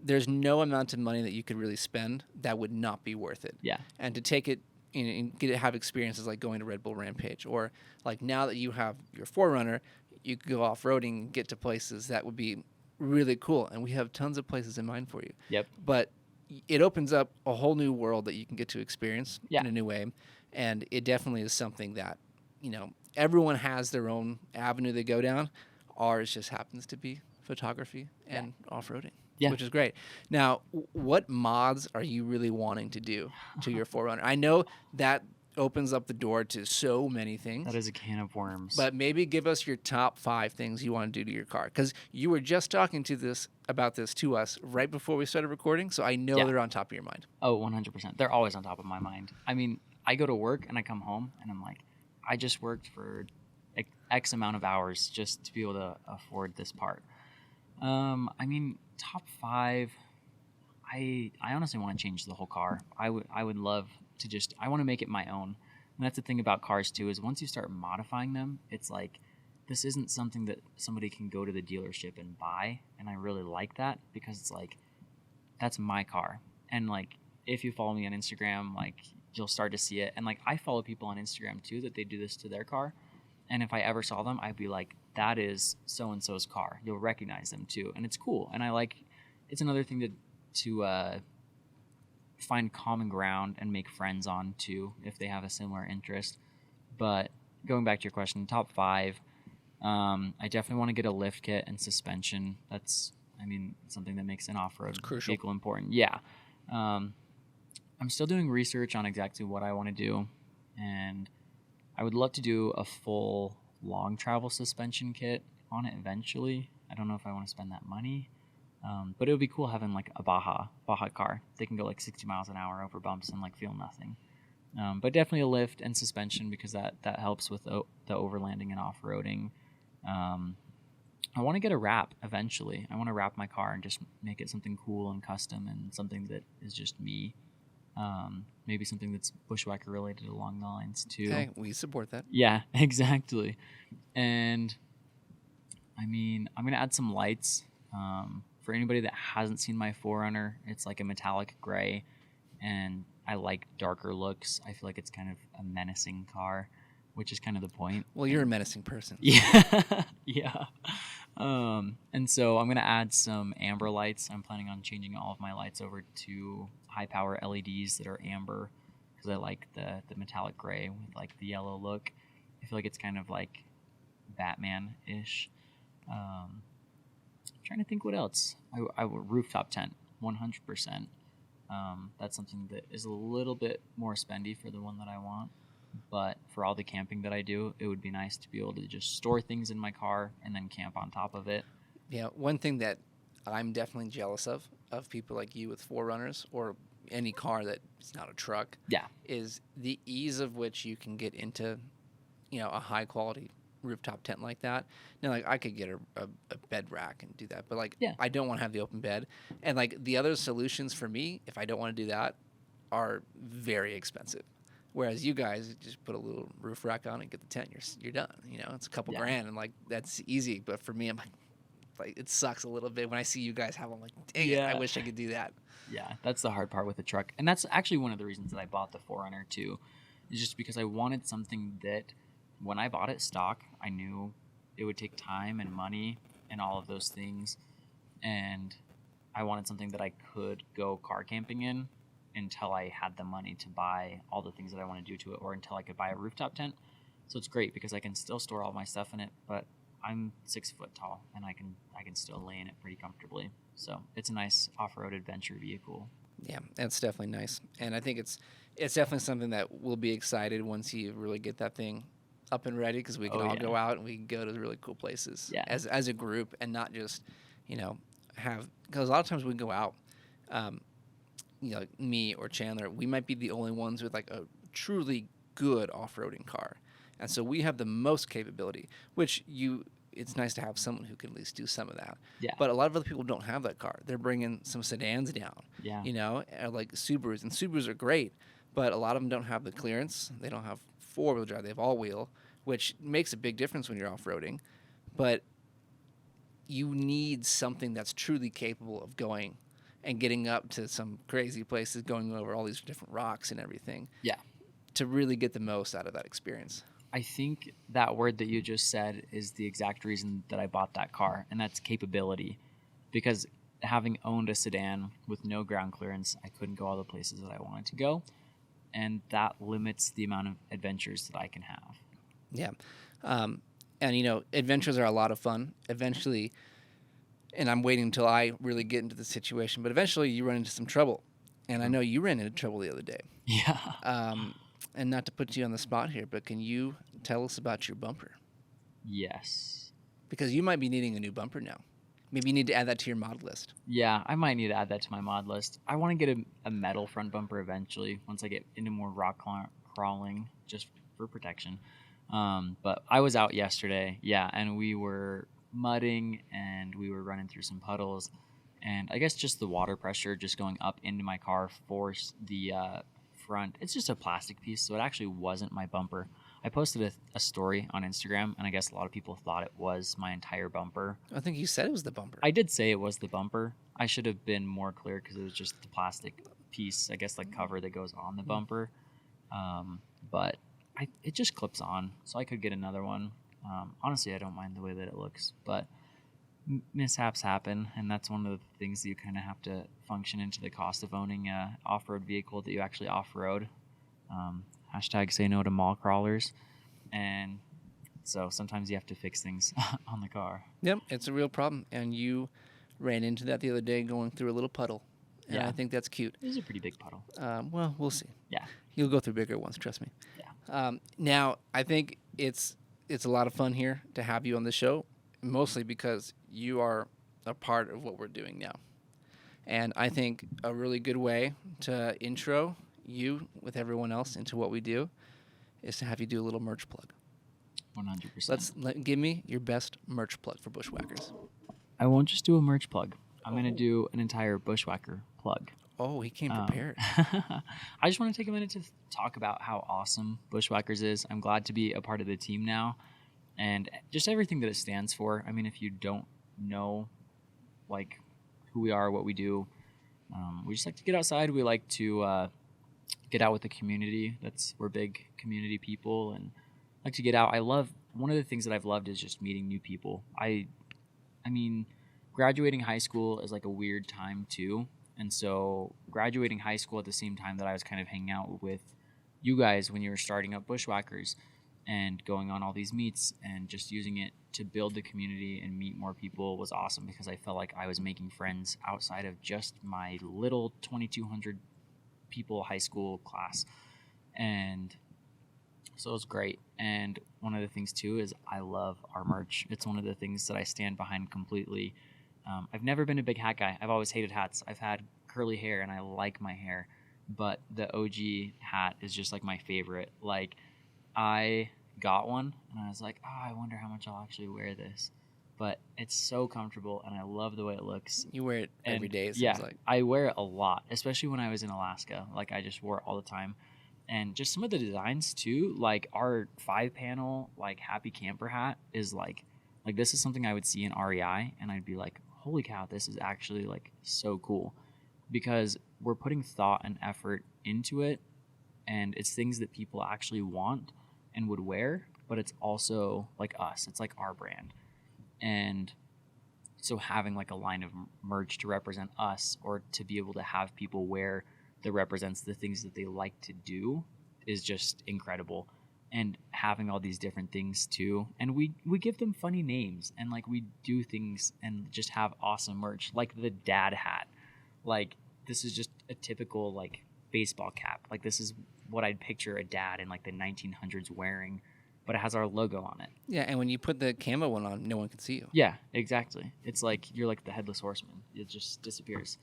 there's no amount of money that you could really spend that would not be worth it. Yeah. And to take it and have experiences like going to Red Bull Rampage, or like now that you have your 4Runner, you could go off-roading and get to places that would be really cool. And we have tons of places in mind for you. Yep. But it opens up a whole new world that you can get to experience in a new way. And it definitely is something that, everyone has their own avenue they go down. Ours just happens to be photography and off-roading, which is great. Now, what mods are you really wanting to do to your 4Runner? I know that opens up the door to so many things. That is a can of worms. But maybe give us your top 5 things you want to do to your car, because you were just talking about this to us right before we started recording, so I know they're on top of your mind. Oh, 100%. They're always on top of my mind. I mean, I go to work and I come home and I'm like, I just worked for X amount of hours just to be able to afford this part. I mean, top 5, I honestly want to change the whole car. I would love to I want to make it my own. And that's the thing about cars too, is once you start modifying them, it's like, this isn't something that somebody can go to the dealership and buy. And I really like that because it's like, that's my car. And like, if you follow me on Instagram, like you'll start to see it. And like, I follow people on Instagram too, that they do this to their car. And if I ever saw them, I'd be like, that is so-and-so's car. You'll recognize them too. And it's cool. And it's another thing to find common ground and make friends on too if they have a similar interest. But going back to your question, top 5, I definitely want to get a lift kit and suspension. That's, something that makes an off-road vehicle important. Yeah. I'm still doing research on exactly what I want to do, and I would love to do a full long travel suspension kit on it eventually. I don't know if I want to spend that money, but it would be cool having like a Baja car. They can go like 60 miles an hour over bumps and like feel nothing. But definitely a lift and suspension, because that helps with the overlanding and off-roading. I want to get a wrap eventually. I want to wrap my car and just make it something cool and custom and something that is just me. Maybe something that's Bushwhacker related along the lines too. Hey, we support that. Yeah, exactly. And I'm going to add some lights. For anybody that hasn't seen my 4Runner, it's like a metallic gray, and I like darker looks. I feel like it's kind of a menacing car, which is kind of the point. Well, you're a menacing person. Yeah. Yeah. And so I'm going to add some amber lights. I'm planning on changing all of my lights over to high power LEDs that are amber, because I like the metallic gray with like the yellow look. I feel like it's kind of like Batman-ish. Trying to think what else. I rooftop tent, 100%. That's something that is a little bit more spendy for the one that I want. But for all the camping that I do, it would be nice to be able to just store things in my car and then camp on top of it. Yeah, one thing that I'm definitely jealous of people like you with 4Runners or any car that is not a truck, is the ease of which you can get into, a high quality rooftop tent like that. Now, like, I could get a bed rack and do that, but like, I don't want to have the open bed. And like the other solutions for me, if I don't want to do that, are very expensive. Whereas you guys just put a little roof rack on and get the tent, you're done. It's a couple grand, and like that's easy. But for me, I'm like it sucks a little bit when I see you guys have them. Like, dang it, I wish I could do that. Yeah, that's the hard part with the truck, and that's actually one of the reasons that I bought the 4Runner too, is just because I wanted something that, when I bought it stock, I knew it would take time and money and all of those things, and I wanted something that I could go car camping in until I had the money to buy all the things that I want to do to it, or until I could buy a rooftop tent. So it's great because I can still store all my stuff in it, but I'm 6 foot tall and I can still lay in it pretty comfortably. So it's a nice off-road adventure vehicle. Yeah, it's definitely nice, and I think it's definitely something that we'll be excited once you really get that thing up and ready, because we can all go out and we can go to really cool places as a group, and not just have, because a lot of times we can go out. Me or Chandler, we might be the only ones with like a truly good off-roading car, and so we have the most capability, which it's nice to have someone who can at least do some of that. Yeah. But a lot of other people don't have that car. They're bringing some sedans down. Yeah. Like Subarus, and Subarus are great, but a lot of them don't have the clearance. They don't have four-wheel drive. They have all-wheel, which makes a big difference when you're off-roading, but you need something that's truly capable of going and getting up to some crazy places, going over all these different rocks and everything. Yeah. To really get the most out of that experience. I think that word that you just said is the exact reason that I bought that car, and that's capability. Because having owned a sedan with no ground clearance, I couldn't go all the places that I wanted to go, and that limits the amount of adventures that I can have. Yeah. And, adventures are a lot of fun. Eventually, and I'm waiting until I really get into the situation, but eventually you run into some trouble. And I know you ran into trouble the other day. Yeah. And not to put you on the spot here, but can you tell us about your bumper? Yes. Because you might be needing a new bumper now. Maybe you need to add that to your mod list. Yeah, I might need to add that to my mod list. I want to get a metal front bumper eventually, once I get into more rock crawling, just for protection. But I was out yesterday, and we were mudding and we were running through some puddles, and I guess just the water pressure just going up into my car forced the front. It's just a plastic piece, so it actually wasn't my bumper. I posted a story on Instagram, and I guess a lot of people thought it was my entire bumper. I think you said it was the bumper. I did say it was the bumper. I should have been more clear because it was just the plastic piece, I guess, like cover that goes on the bumper. But it just clips on, so I could get another one. Honestly, I don't mind the way that it looks, but mishaps happen, and that's one of the things that you kind of have to function into the cost of owning a off-road vehicle that you actually off-road. Hashtag say no to mall crawlers. And so sometimes you have to fix things on the car. Yep, it's a real problem. And you ran into that the other day going through a little puddle. And Yeah. I think that's cute. It was a pretty big puddle. Well, we'll see. Yeah. You'll go through bigger ones, trust me. Yeah. Now, I think it's a lot of fun here to have you on the show, mostly because you are a part of what we're doing now. And I think a really good way to intro you with everyone else into what we do is to have you do a little merch plug. 100%. Give me your best merch plug for Bushwhackers. I won't just do a merch plug. I'm going to do an entire Bushwhacker plug. Oh, he came prepared. I just want to take a minute to talk about how awesome Bushwhackers is. I'm glad to be a part of the team now and just everything that it stands for. I mean, if you don't know, like, who we are, what we do, we just like to get outside. We like to get out with the community. We're big community people and like to get out. One of the things that I've loved is just meeting new people. I mean, graduating high school is like a weird time too. And so graduating high school at the same time that I was kind of hanging out with you guys when you were starting up Bushwhackers and going on all these meets and just using it to build the community and meet more people was awesome because I felt like I was making friends outside of just my little 2,200 people high school class. And so it was great. And one of the things too is I love our merch. It's one of the things that I stand behind completely. I've never been a big hat guy. I've always hated hats. I've had curly hair and I like my hair, but the OG hat is just like my favorite. Like I got one and I was like, oh, I wonder how much I'll actually wear this. But it's so comfortable and I love the way it looks. You wear it every day, it seems yeah, like. I wear it a lot, especially when I was in Alaska. Like I just wore it all the time. And just some of the designs too, like our 5-panel like happy camper hat is like this is something I would see in REI and I'd be like, holy cow, this is actually like so cool because we're putting thought and effort into it and it's things that people actually want and would wear, but it's also like us. It's like our brand. And so having like a line of merch to represent us or to be able to have people wear that represents the things that they like to do is just incredible. And having all these different things too. And we give them funny names and like we do things and just have awesome merch like the dad hat. Like this is just a typical like baseball cap. Like this is what I'd picture a dad in like the 1900s wearing, but it has our logo on it. Yeah, and when you put the camo one on, no one can see you. Yeah, exactly. It's like you're like the headless horseman. It just disappears.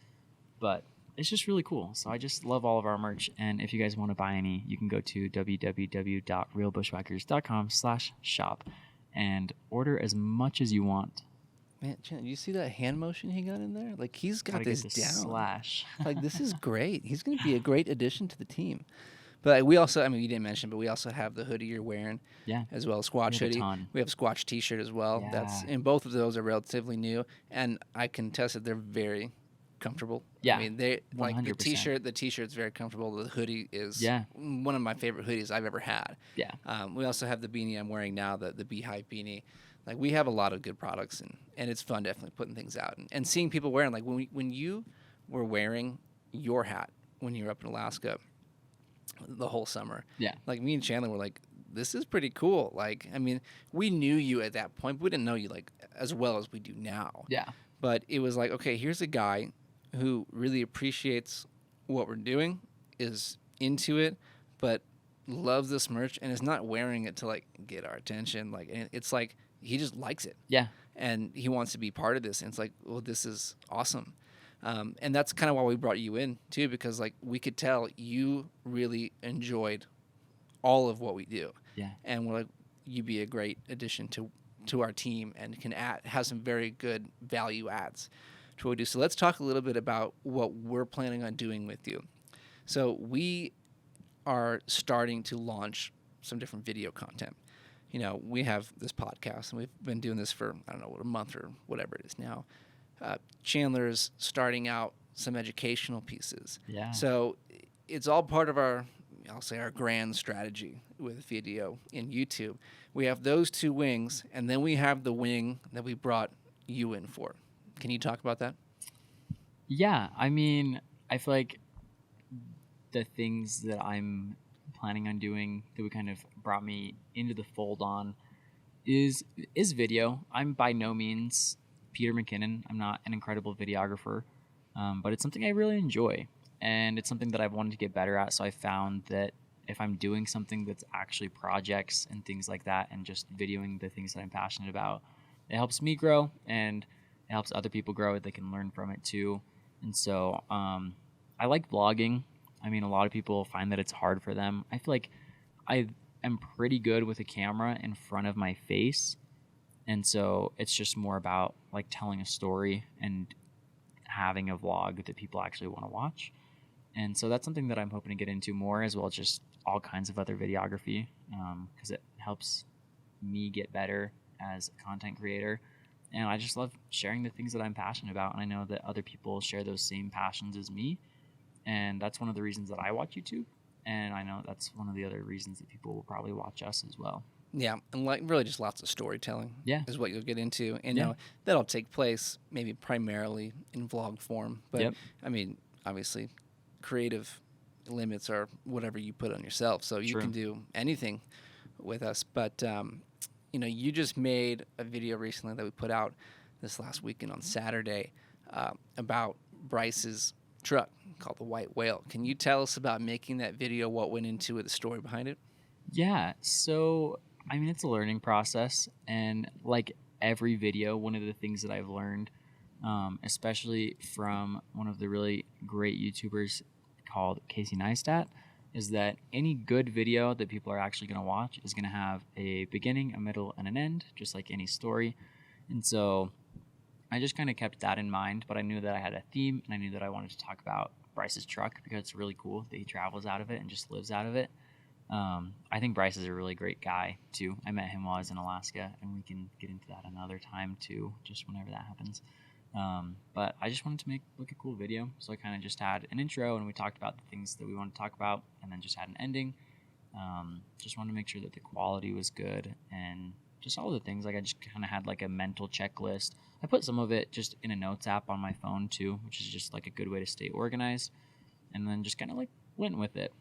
But it's just really cool. So I just love all of our merch. And if you guys want to buy any, you can go to www.realbushwhackers.com/shop and order as much as you want. Man, Chan, you see that hand motion he got in there? Like he's got Gotta this get the down. slash. Like this is great. He's going to be a great addition to the team. But we also, I mean, you didn't mention, but we also have the hoodie you're wearing, Yeah. as well as Squatch We have a hoodie. ton. We have Squatch T-shirt as well. Yeah. And both of those are relatively new, and I can test that they're very comfortable. Yeah, I mean, they like the 100%. T-shirt. The T-shirt's very comfortable. The hoodie is one of my favorite hoodies I've ever had. Yeah. We also have the beanie I'm wearing now, the Beehive beanie. Like we have a lot of good products, and it's fun definitely putting things out and seeing people wearing. Like when you were wearing your hat when you were up in Alaska the whole summer. Yeah. Like me and Chandler were like, this is pretty cool. Like, I mean, we knew you at that point, but we didn't know you like as well as we do now. Yeah. But it was like, okay, here's a guy who really appreciates what we're doing, is into it, but loves this merch and is not wearing it to like get our attention. Like, and it's like he just likes it. Yeah. And he wants to be part of this. And it's like, well, this is awesome. And that's kind of why we brought you in too, because like we could tell you really enjoyed all of what we do. Yeah. And we're like, you'd be a great addition to our team and can have some very good value adds to what we do. So let's talk a little bit about what we're planning on doing with you. So we are starting to launch some different video content. You know, we have this podcast and we've been doing this for, I don't know, a month or whatever it is now. Chandler's starting out some educational pieces. Yeah. So it's all part of our, I'll say, our grand strategy with video in YouTube. We have those two wings, and then we have the wing that we brought you in for. Can you talk about that? Yeah, I mean, I feel like the things that I'm planning on doing that would kind of brought me into the fold on is video. I'm by no means Peter McKinnon. I'm not an incredible videographer, but it's something I really enjoy, and it's something that I've wanted to get better at. So I found that if I'm doing something that's actually projects and things like that, and just videoing the things that I'm passionate about, it helps me grow and it helps other people grow. They can learn from it too. And so I like vlogging. I mean, a lot of people find that it's hard for them. I feel like I am pretty good with a camera in front of my face. And so it's just more about like telling a story and having a vlog that people actually want to watch. And so that's something that I'm hoping to get into more, as well as just all kinds of other videography, because it helps me get better as a content creator. And I just love sharing the things that I'm passionate about. And I know that other people share those same passions as me. And that's one of the reasons that I watch YouTube. And I know that's one of the other reasons that people will probably watch us as well. Yeah, and like really just lots of storytelling is what you'll get into. And you know, that'll take place maybe primarily in vlog form. But I mean, obviously, creative limits are whatever you put on yourself. So you can do anything with us. But, you know, you just made a video recently that we put out this last weekend on Saturday about Bryce's truck called the White Whale. Can you tell us about making that video, what went into it, the story behind it? Yeah, so I mean, it's a learning process, and like every video, one of the things that I've learned, especially from one of the really great YouTubers called Casey Neistat, is that any good video that people are actually going to watch is going to have a beginning, a middle, and an end, just like any story. And so I just kind of kept that in mind, but I knew that I had a theme, and I knew that I wanted to talk about Bryce's truck because it's really cool that he travels out of it and just lives out of it. I think Bryce is a really great guy too. I met him while I was in Alaska, and we can get into that another time too, just whenever that happens. But I just wanted to make like a cool video, so I kind of just had an intro, and we talked about the things that we wanted to talk about, and then just had an ending. Just wanted to make sure that the quality was good, and just all the things. Like I just kind of had like a mental checklist. I put some of it just in a notes app on my phone too, which is just like a good way to stay organized, and then just kind of like went with it.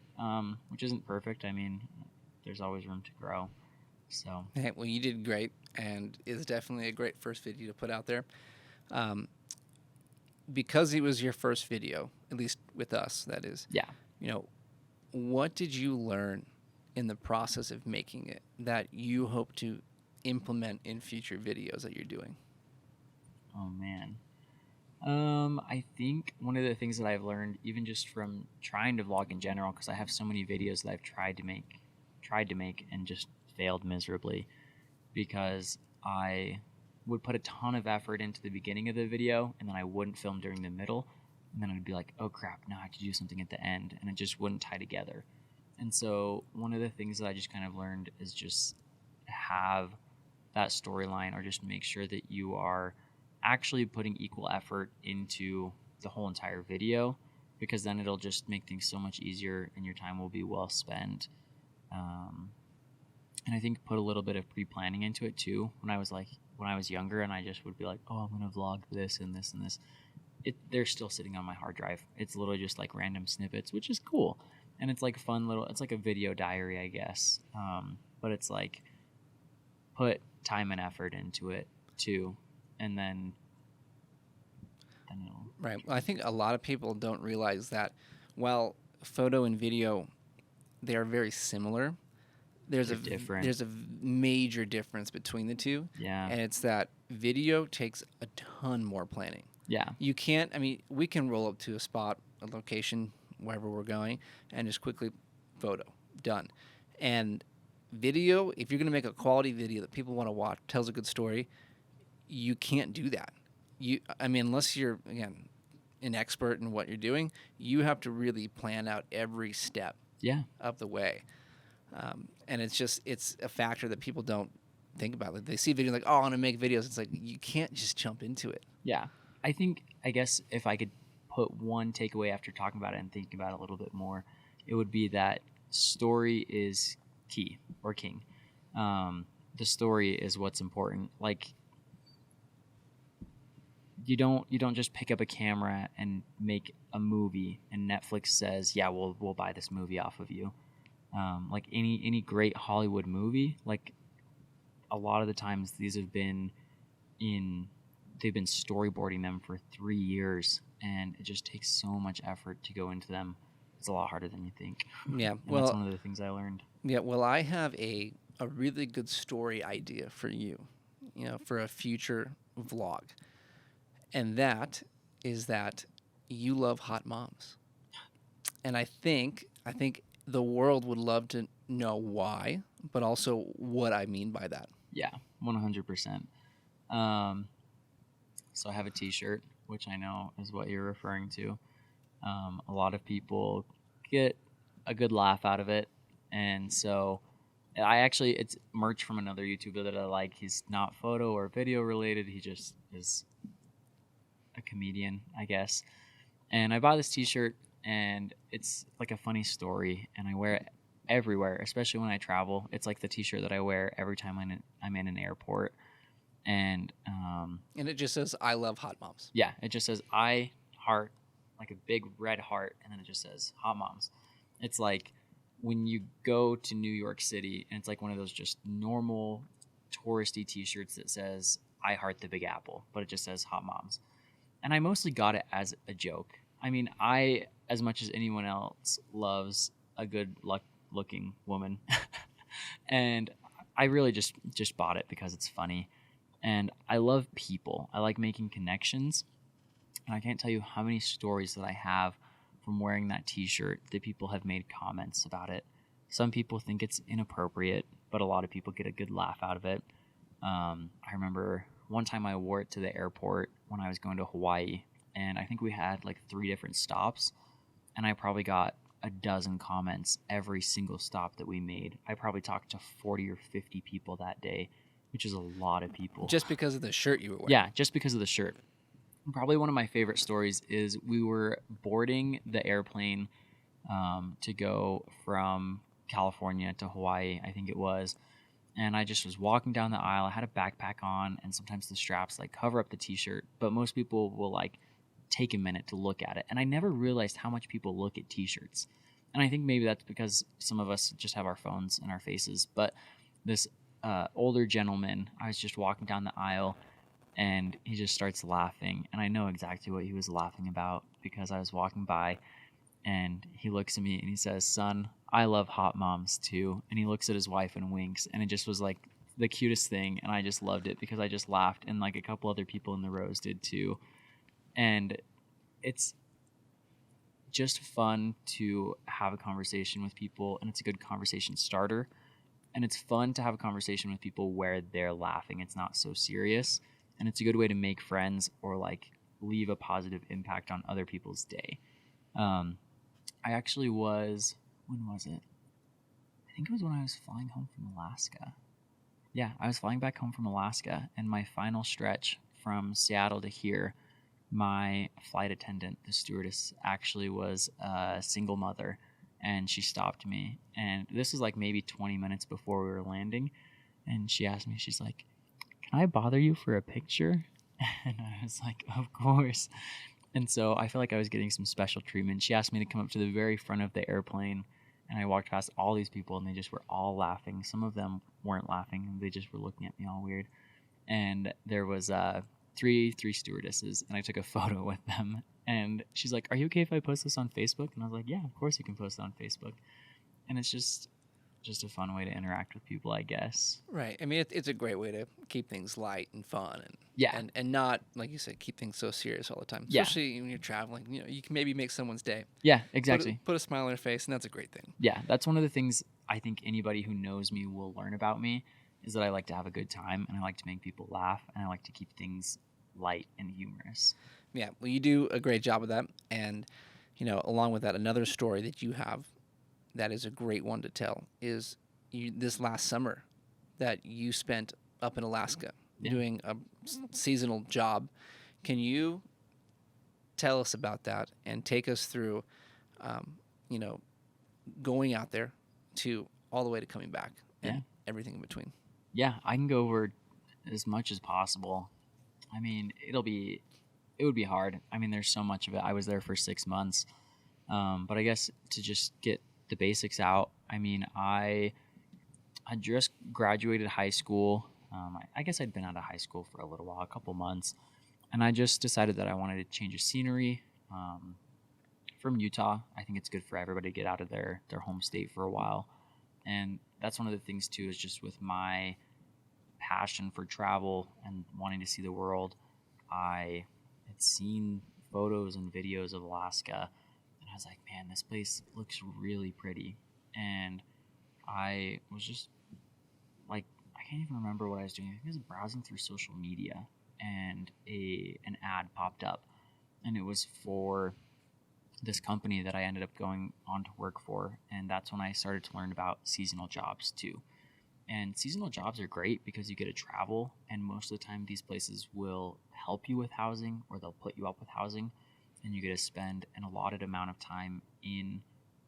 Which isn't perfect. I mean, there's always room to grow. So, hey, well, you did great, and it's definitely a great first video to put out there. Because it was your first video, at least with us, that is. Yeah. You know, what did you learn in the process of making it that you hope to implement in future videos that you're doing? Oh man. I think one of the things that I've learned, even just from trying to vlog in general, because I have so many videos that I've tried to make and just failed miserably, because I would put a ton of effort into the beginning of the video, and then I wouldn't film during the middle, and then I'd be like, oh crap, now I have to do something at the end, and it just wouldn't tie together. And so one of the things that I just kind of learned is just have that storyline, or just make sure that you are actually putting equal effort into the whole entire video, because then it'll just make things so much easier and your time will be well spent. And I think put a little bit of pre-planning into it too. When I was younger, and I just would be like, oh, I'm gonna vlog this and this and this, they're still sitting on my hard drive. It's literally just like random snippets, which is cool, and it's like fun little, it's like a video diary, I guess. But it's like put time and effort into it too. And then right. Well, I think a lot of people don't realize that while photo and video, they are very similar, there's a major difference between the two. Yeah. And it's that video takes a ton more planning. Yeah. You can't, I mean, we can roll up to a spot, a location, wherever we're going, and just quickly photo, done. And video, if you're going to make a quality video that people want to watch, tells a good story, you can't do that. I mean, unless you're, again, an expert in what you're doing, you have to really plan out every step of the way. And it's a factor that people don't think about. Like they see videos like, oh, I want to make videos. It's like, you can't just jump into it. Yeah. I guess if I could put one takeaway after talking about it and thinking about it a little bit more, it would be that story is key or king. The story is what's important. Like, you don't just pick up a camera and make a movie and Netflix says, yeah, we'll buy this movie off of you. Like any great Hollywood movie, like a lot of the times these have been they've been storyboarding them for 3 years, and it just takes so much effort to go into them. It's a lot harder than you think. Yeah, And well, that's one of the things I learned. yeah, well, I have a really good story idea for you, for a future vlog, and that is that you love hot moms, and I think the world would love to know why, but also what I mean by that. Yeah, 100%. So I have a T-shirt, which I know is what you're referring to. A lot of people get a good laugh out of it, and so it's merch from another YouTuber that I like. He's not photo or video related. He just is a comedian, I guess. And I bought this T-shirt, and it's like a funny story, and I wear it everywhere, especially when I travel. It's like the T-shirt that I wear every time I'm in an airport. And it just says I love hot moms. yeah, it just says I heart, like a big red heart, and then it just says hot moms. It's like when you go to New York City and it's like one of those just normal touristy T-shirts that says I heart the Big Apple, but it just says hot moms. And I mostly got it as a joke. I mean, I, as much as anyone else, loves a good looking woman. And I really just bought it because it's funny. And I love people. I like making connections. And I can't tell you how many stories that I have from wearing that T-shirt that people have made comments about it. Some people think it's inappropriate, but a lot of people get a good laugh out of it. I remember one time I wore it to the airport when I was going to Hawaii, and I think we had like 3 different stops, and I probably got a dozen comments every single stop that we made. I probably talked to 40 or 50 people that day, which is a lot of people. Just because of the shirt you were wearing. Yeah, just because of the shirt. Probably one of my favorite stories is we were boarding the airplane to go from California to Hawaii, I think it was. And I just was walking down the aisle. I had a backpack on, and sometimes the straps like cover up the T-shirt, but most people will like take a minute to look at it. And I never realized how much people look at T-shirts. And I think maybe that's because some of us just have our phones in our faces. But this older gentleman, I was just walking down the aisle, and he just starts laughing. And I know exactly what he was laughing about because I was walking by, and he looks at me and he says, "Son, I love hot moms too." And he looks at his wife and winks, and it just was like the cutest thing. And I just loved it because I just laughed, and like a couple other people in the rows did too. And it's just fun to have a conversation with people, and it's a good conversation starter. And it's fun to have a conversation with people where they're laughing. It's not so serious. And it's a good way to make friends or like leave a positive impact on other people's day. I actually was, when was it? I think it was when I was flying home from Alaska. Yeah, I was flying back home from Alaska, and my final stretch from Seattle to here, my flight attendant, the stewardess, actually was a single mother, and she stopped me. And this was like maybe 20 minutes before we were landing, and she asked me, she's like, "Can I bother you for a picture?" And I was like, "Of course." And so I feel like I was getting some special treatment. She asked me to come up to the very front of the airplane, and I walked past all these people, and they just were all laughing. Some of them weren't laughing. They just were looking at me all weird. And there was three stewardesses, and I took a photo with them. And she's like, "Are you okay if I post this on Facebook?" And I was like, "Yeah, of course you can post it on Facebook." And it's just a fun way to interact with people, I guess. Right. I mean, it's a great way to keep things light and fun, and Yeah. and not, like you said, keep things so serious all the time. Yeah. Especially when you're traveling. You can maybe make someone's day. Yeah, exactly. Put a smile on their face, and that's a great thing. Yeah, that's one of the things I think anybody who knows me will learn about me, is that I like to have a good time, and I like to make people laugh, and I like to keep things light and humorous. Yeah. Well, you do a great job of that, and along with that, another story that you have that is a great one to tell is this last summer that you spent up in Alaska doing a seasonal job. Can you tell us about that and take us through, going out there to all the way to coming back and everything in between? Yeah, I can go over as much as possible. I mean, it'll be it would be hard. I mean, there's so much of it. I was there for 6 months. But I guess to just get the basics out, I mean, I just graduated high school. I guess I'd been out of high school for a little while, a couple months, and I just decided that I wanted to change of scenery. From Utah, I think it's good for everybody to get out of their home state for a while, and that's one of the things too. Is just with my passion for travel and wanting to see the world, I had seen photos and videos of Alaska, and I was like, man, this place looks really pretty, and I was just like, I can't even remember what I was doing. I think I was browsing through social media, and an ad popped up, and it was for this company that I ended up going on to work for, and that's when I started to learn about seasonal jobs too. And seasonal jobs are great because you get to travel, and most of the time these places will help you with housing or they'll put you up with housing, and you get to spend an allotted amount of time in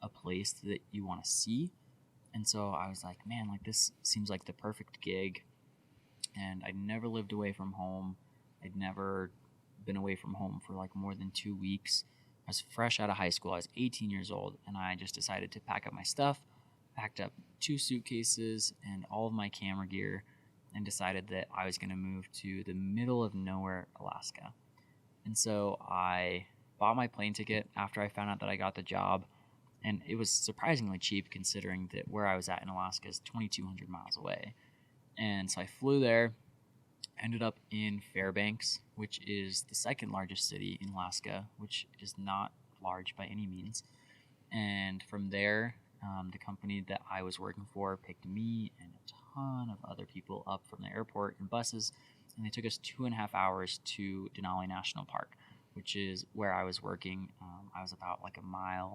a place that you want to see. And so I was like, man, like this seems like the perfect gig. And I'd never lived away from home. I'd never been away from home for like more than 2 weeks. I was fresh out of high school. I was 18 years old, and I just decided to pack up my stuff, packed up 2 suitcases and all of my camera gear, and decided that I was going to move to the middle of nowhere, Alaska. And so I bought my plane ticket after I found out that I got the job, and it was surprisingly cheap considering that where I was at in Alaska is 2,200 miles away. And so I flew there, ended up in Fairbanks, which is the second largest city in Alaska, which is not large by any means. And from there, the company that I was working for picked me and a ton of other people up from the airport in buses, and they took us 2.5 hours to Denali National Park, which is where I was working. I was about like 1.5 miles,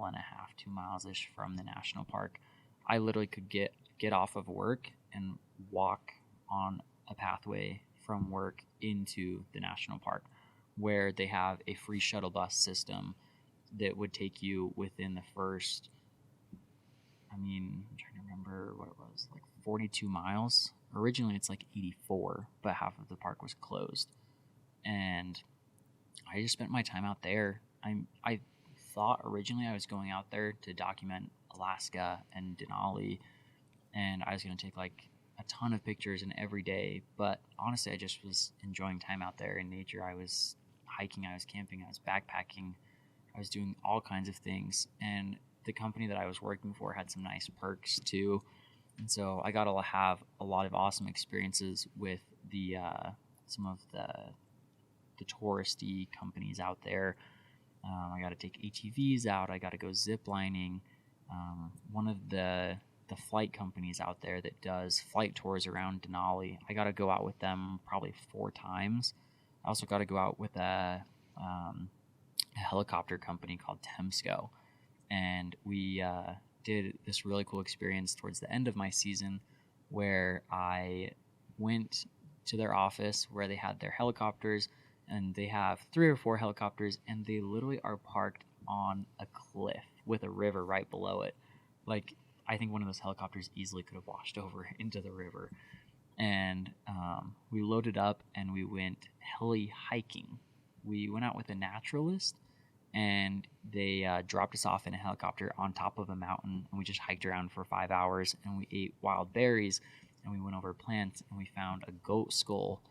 2 miles ish from the national park. I literally could get off of work and walk on a pathway from work into the national park, where they have a free shuttle bus system that would take you within the first, I'm trying to remember what it was, like 42 miles. Originally it's like 84, but half of the park was closed. And I just spent my time out there. I thought originally I was going out there to document Alaska and Denali, and I was going to take like a ton of pictures in every day. But honestly, I just was enjoying time out there in nature. I was hiking, I was camping, I was backpacking, I was doing all kinds of things. And the company that I was working for had some nice perks too. And so I got to have a lot of awesome experiences with the some of the touristy companies out there. I got to take ATVs out. I got to go zip lining. One of the flight companies out there that does flight tours around Denali, I got to go out with them probably 4 times. I also got to go out with a helicopter company called Temsco, and we did this really cool experience towards the end of my season where I went to their office where they had their helicopters, and they have 3 or 4 helicopters, and they literally are parked on a cliff with a river right below it. Like, I think one of those helicopters easily could have washed over into the river. And we loaded up and we went heli hiking. We went out with a naturalist, and they dropped us off in a helicopter on top of a mountain, and we just hiked around for 5 hours, and we ate wild berries, and we went over plants, and we found a goat skull,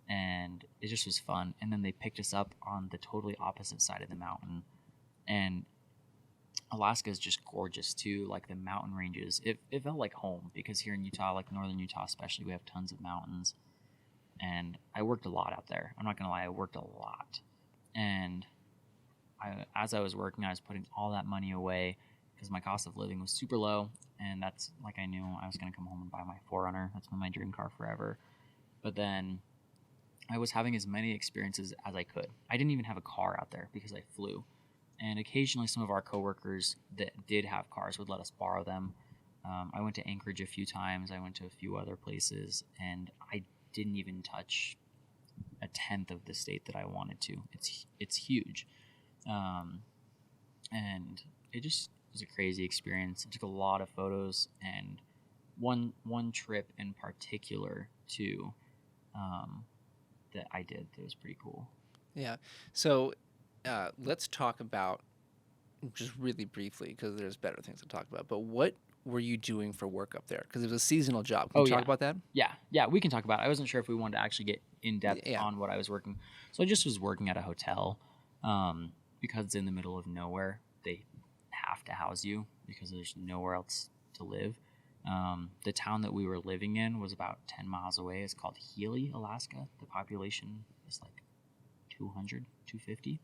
and it just was fun. And then they picked us up on the totally opposite side of the mountain, and Alaska is just gorgeous too. Like the mountain ranges, it felt like home, because here in Utah, like northern Utah especially, we have tons of mountains. And I worked a lot out there. I'm not gonna lie, I worked a lot. And as I was working, I was putting all that money away because my cost of living was super low, and that's like, I knew I was gonna come home and buy my 4Runner. That's been my dream car forever. But then I was having as many experiences as I could. I didn't even have a car out there because I flew. And occasionally some of our coworkers that did have cars would let us borrow them. I went to Anchorage a few times. I went to a few other places, and I didn't even touch a tenth of the state that I wanted to. It's huge. And it just was a crazy experience. I took a lot of photos, and one trip in particular too, that I did that was pretty cool. Yeah. So let's talk about just really briefly because there's better things to talk about. But what were you doing for work up there? Because it was a seasonal job. Can Oh you talk yeah, about that? yeah. We can talk about it. I wasn't sure if we wanted to actually get in depth Yeah. on what I was working. So I just was working at a hotel, because it's in the middle of nowhere. They have to house you because there's nowhere else to live. The town that we were living in was about 10 miles away. It's called Healy, Alaska. The population is like 200, 250.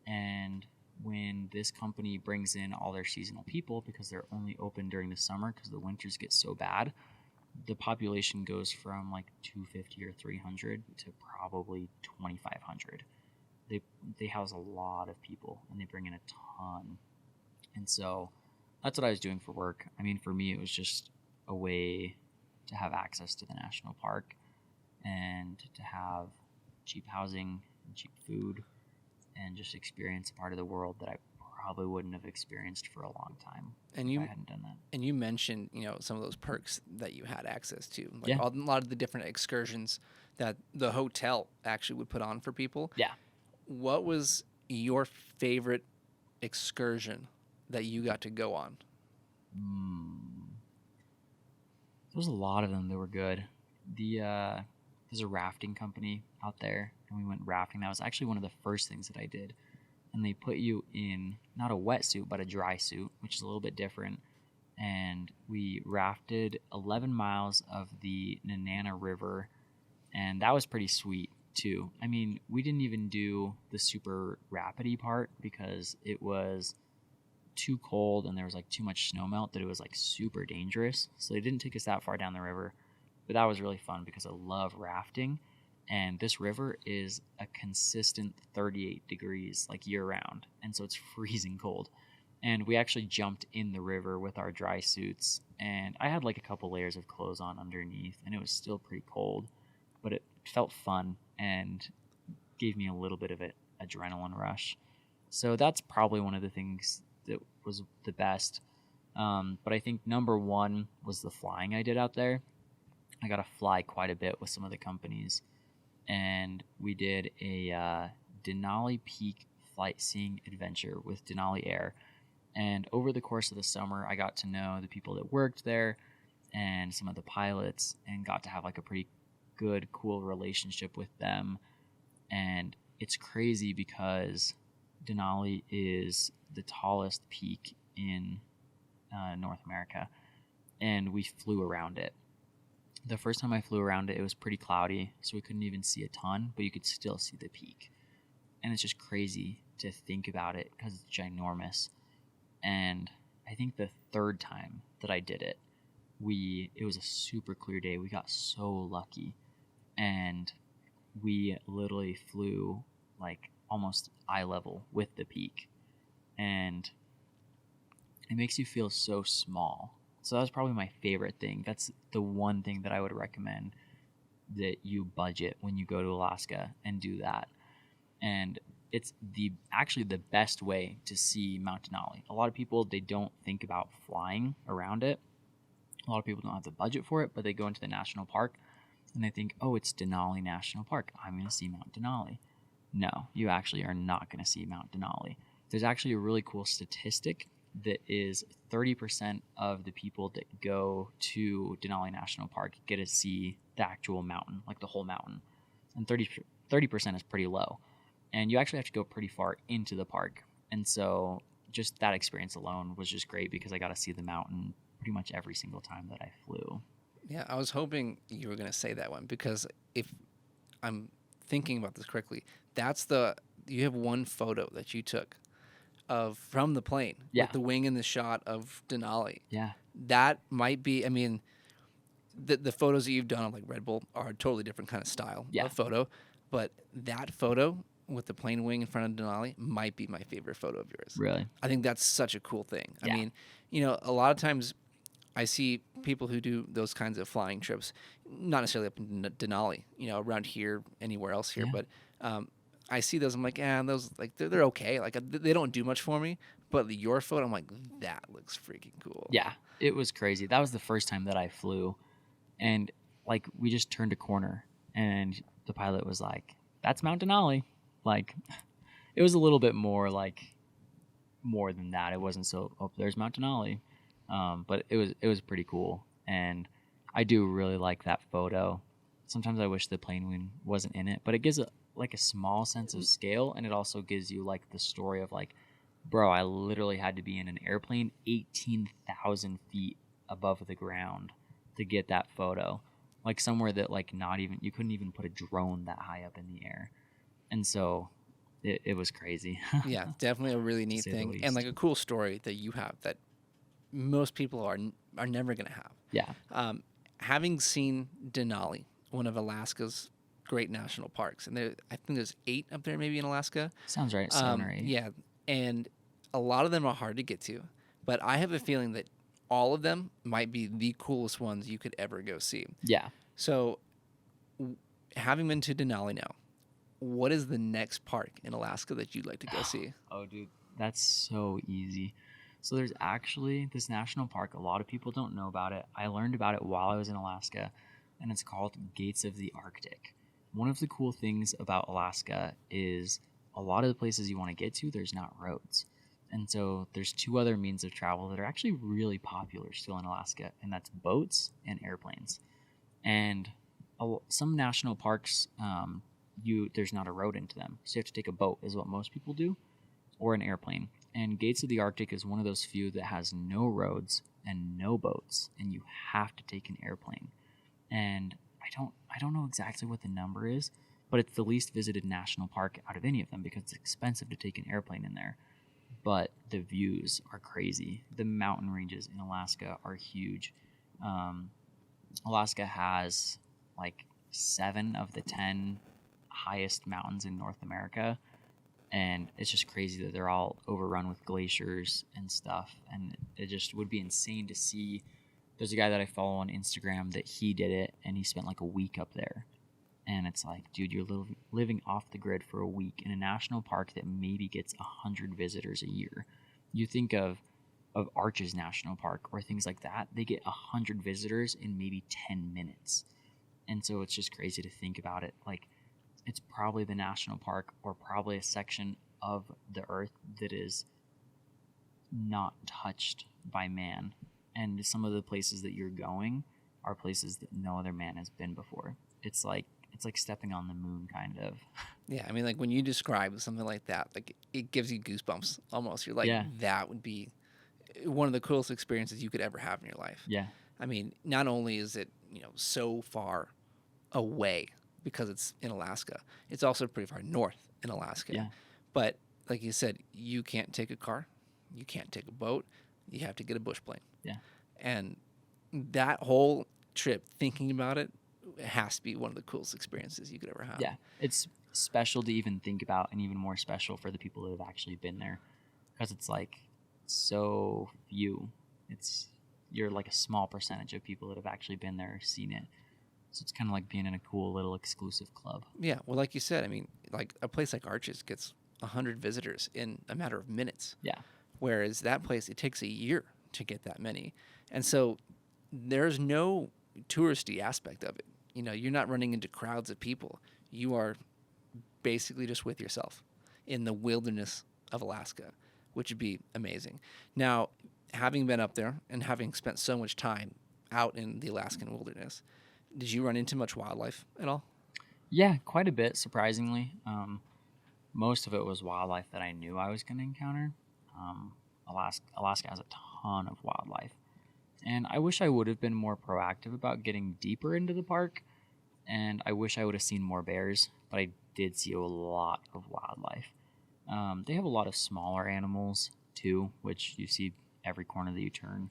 And when this company brings in all their seasonal people, because they're only open during the summer because the winters get so bad, the population goes from like 250 or 300 to probably 2,500. They house a lot of people and they bring in a ton. And so that's what I was doing for work. I mean, for me, it was just a way to have access to the national park and to have cheap housing and cheap food and just experience a part of the world that I probably wouldn't have experienced for a long time And if I you hadn't done that. and you mentioned, some of those perks that you had access to, like Yeah. a lot of the different excursions that the hotel actually would put on for people. Yeah. What was your favorite excursion that you got to go on? There was a lot of them that were good. There's a rafting company out there, and we went rafting. That was actually one of the first things that I did. And they put you in not a wetsuit, but a dry suit, which is a little bit different. And we rafted 11 miles of the Nanana River, and that was pretty sweet too. I mean, we didn't even do the super rapidy part because it was too cold and there was like too much snow melt that it was like super dangerous. So they didn't take us that far down the river, but that was really fun because I love rafting. And this river is a consistent 38 degrees like year round, and so it's freezing cold. And we actually jumped in the river with our dry suits, and I had like a couple layers of clothes on underneath, and it was still pretty cold, but it felt fun and gave me a little bit of an adrenaline rush. So that's probably one of the things that was the best. But I think number one was the flying I did out there. I got to fly quite a bit with some of the companies, and we did a Denali Peak flight seeing adventure with Denali Air. And over the course of the summer, I got to know the people that worked there and some of the pilots, and got to have like a pretty good, cool relationship with them. And it's crazy because Denali is the tallest peak in North America, and we flew around it. The first time I flew around it, it was pretty cloudy, so we couldn't even see a ton, but you could still see the peak. And it's just crazy to think about it because it's ginormous. And I think the third time that I did it, it was a super clear day. We got so lucky, and we literally flew like almost eye level with the peak, and it makes you feel so small. So that was probably my favorite thing. That's the one thing that I would recommend that you budget when you go to Alaska and do that. And it's actually the best way to see Mount Denali. A lot of people, they don't think about flying around it. A lot of people don't have the budget for it, but they go into the national park and they think, oh, it's Denali National Park, I'm going to see Mount Denali. No, you actually are not going to see Mount Denali. There's actually a really cool statistic that is 30% of the people that go to Denali National Park get to see the actual mountain, like the whole mountain. And 30% is pretty low. And you actually have to go pretty far into the park. And so just that experience alone was just great because I got to see the mountain pretty much every single time that I flew. Yeah, I was hoping you were going to say that one because if I'm thinking about this correctly, you have one photo that you took from the plane with the wing in the shot of Denali. Yeah. That might be, I mean, the photos that you've done on like Red Bull are a totally different kind of style of photo, but that photo with the plane wing in front of Denali might be my favorite photo of yours. Really? I think that's such a cool thing. Yeah. I mean, a lot of times I see people who do those kinds of flying trips, not necessarily up in Denali, around here, anywhere else here, but I see those. I'm like, those like they're okay. Like they don't do much for me. But your photo, I'm like, that looks freaking cool. Yeah, it was crazy. That was the first time that I flew, and like we just turned a corner, and the pilot was like, "That's Mount Denali," like it was a little bit more like more than that. It wasn't so, oh, there's Mount Denali. But it was pretty cool, and I do really like that photo. Sometimes I wish the plane wing wasn't in it, but it gives like a small sense of scale, and it also gives you like the story of like, bro, I literally had to be in an airplane 18,000 feet above the ground to get that photo, like somewhere that like not even, you couldn't even put a drone that high up in the air. And so it was crazy. Yeah, definitely a really neat say the thing, and least. like a cool story that you have that most people are never gonna have. Yeah. Having seen Denali, one of Alaska's great national parks, and I think there's 8 up there maybe in Alaska. Sounds right. 7 or 8. Yeah, and a lot of them are hard to get to, but I have a feeling that all of them might be the coolest ones you could ever go see. Yeah. So, having been to Denali now, what is the next park in Alaska that you'd like to go see? Oh, dude, that's so easy. So there's actually this national park. A lot of people don't know about it. I learned about it while I was in Alaska, and it's called Gates of the Arctic. One of the cool things about Alaska is a lot of the places you want to get to, there's not roads. And so there's 2 other means of travel that are actually really popular still in Alaska, and that's boats and airplanes. And some national parks, there's not a road into them, so you have to take a boat, is what most people do, or an airplane. And Gates of the Arctic is one of those few that has no roads and no boats, and you have to take an airplane. And I don't know exactly what the number is, but it's the least visited national park out of any of them because it's expensive to take an airplane in there. But the views are crazy. The mountain ranges in Alaska are huge. Alaska has like 7 of the 10 highest mountains in North America, and it's just crazy that they're all overrun with glaciers and stuff, and it just would be insane to see. There's a guy that I follow on Instagram that he did it, and he spent like a week up there, and it's like, dude, you're living off the grid for a week in a national park that maybe gets 100 visitors a year. You think of Arches National Park or things like that, they get 100 visitors in maybe 10 minutes. And so it's just crazy to think about it. Like, it's probably the national park or probably a section of the earth that is not touched by man. And some of the places that you're going are places that no other man has been before. It's like stepping on the moon, kind of. Yeah, I mean, like when you describe something like that, like it gives you goosebumps almost. You're like, Yeah. that would be one of the coolest experiences you could ever have in your life. Yeah. I mean, not only is it, so far away because it's in Alaska, it's also pretty far north in Alaska. Yeah. But like you said, you can't take a car, you can't take a boat, you have to get a bush plane. Yeah. And that whole trip, thinking about it, has to be one of the coolest experiences you could ever have. Yeah. It's special to even think about, and even more special for the people that have actually been there, because it's like so few. You're like a small percentage of people that have actually been there, seen it. So it's kind of like being in a cool little exclusive club. Yeah, well, like you said, I mean, like a place like Arches gets 100 visitors in a matter of minutes. Yeah. Whereas that place, it takes a year to get that many. And so there's no touristy aspect of it. You're not running into crowds of people. You are basically just with yourself in the wilderness of Alaska, which would be amazing. Now, having been up there and having spent so much time out in the Alaskan wilderness, did you run into much wildlife at all? Yeah, quite a bit, surprisingly. Most of it was wildlife that I knew I was going to encounter. Alaska has a ton of wildlife. And I wish I would have been more proactive about getting deeper into the park. And I wish I would have seen more bears, but I did see a lot of wildlife. They have a lot of smaller animals, too, which you see every corner that you turn.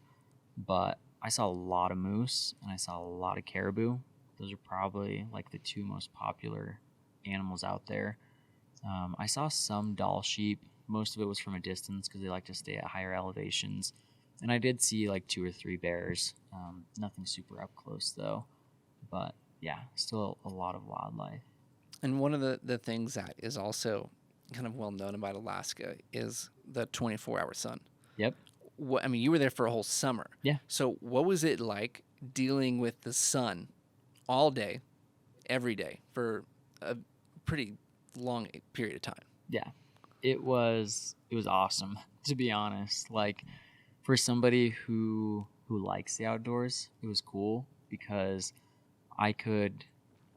But I saw a lot of moose, and I saw a lot of caribou. Those are probably like the 2 most popular animals out there. I saw some Dall sheep. Most of it was from a distance because they like to stay at higher elevations. And I did see like 2 or 3 bears. Nothing super up close, though. But yeah, still a lot of wildlife. And one of the things that is also kind of well known about Alaska is the 24-hour sun. Yep. I mean, you were there for a whole summer. Yeah. So what was it like dealing with the sun all day, every day, for a pretty long period of time. Yeah. It was awesome, to be honest. Like, for somebody who likes the outdoors, it was cool because I could,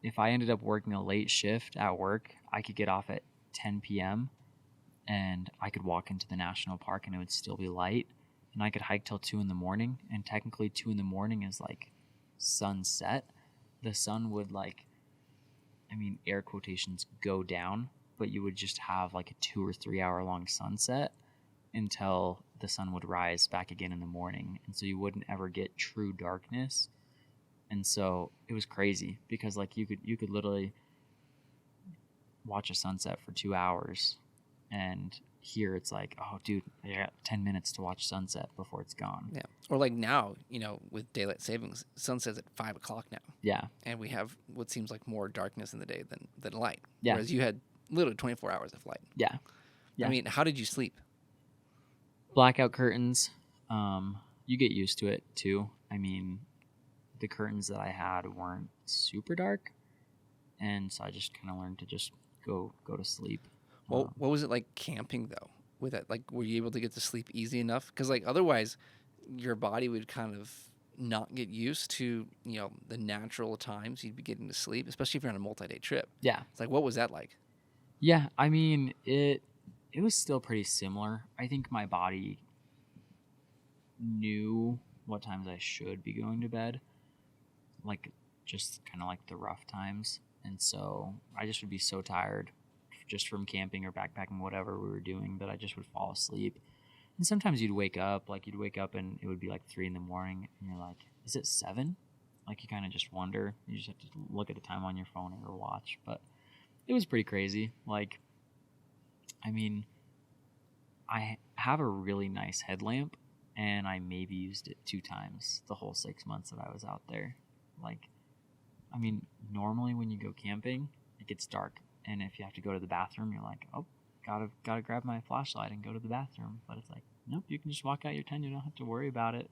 if I ended up working a late shift at work, I could get off at 10 p.m. and I could walk into the national park and it would still be light, and I could hike till 2 in the morning, and technically 2 in the morning is like sunset. The sun would, like, I mean, air quotations, go down, but you would just have like a 2 or 3 hour long sunset until the sun would rise back again in the morning. And so you wouldn't ever get true darkness. And so it was crazy because, like, you could literally watch a sunset for 2 hours, and here it's like, oh dude, I got 10 minutes to watch sunset before it's gone. Yeah. Or like now, with daylight savings, sunset's at 5 o'clock now. Yeah. And we have what seems like more darkness in the day than light. Yeah. Whereas you had literally 24 hours of light. Yeah. I mean, how did you sleep? Blackout curtains. You get used to it too. I mean, the curtains that I had weren't super dark, and so I just kind of learned to just go to sleep. Well, what was it like camping though? With that, like, were you able to get to sleep easy enough? Because like otherwise, your body would kind of not get used to the natural times you'd be getting to sleep, especially if you're on a multi-day trip. Yeah. It's like, what was that like? Yeah, I mean, it was still pretty similar. I think my body knew what times I should be going to bed, like just kind of like the rough times. And so I just would be so tired just from camping or backpacking, whatever we were doing, that I just would fall asleep. And sometimes you'd wake up and it would be like 3 in the morning and you're like, is it 7? Like, you kind of just wonder. You just have to look at the time on your phone or your watch. But it was pretty crazy. Like, I mean, I have a really nice headlamp, and I maybe used it 2 times the whole 6 months that I was out there. Like, I mean, normally when you go camping, it gets dark, and if you have to go to the bathroom, you're like, oh, gotta grab my flashlight and go to the bathroom. But it's like, nope, you can just walk out your tent. You don't have to worry about it.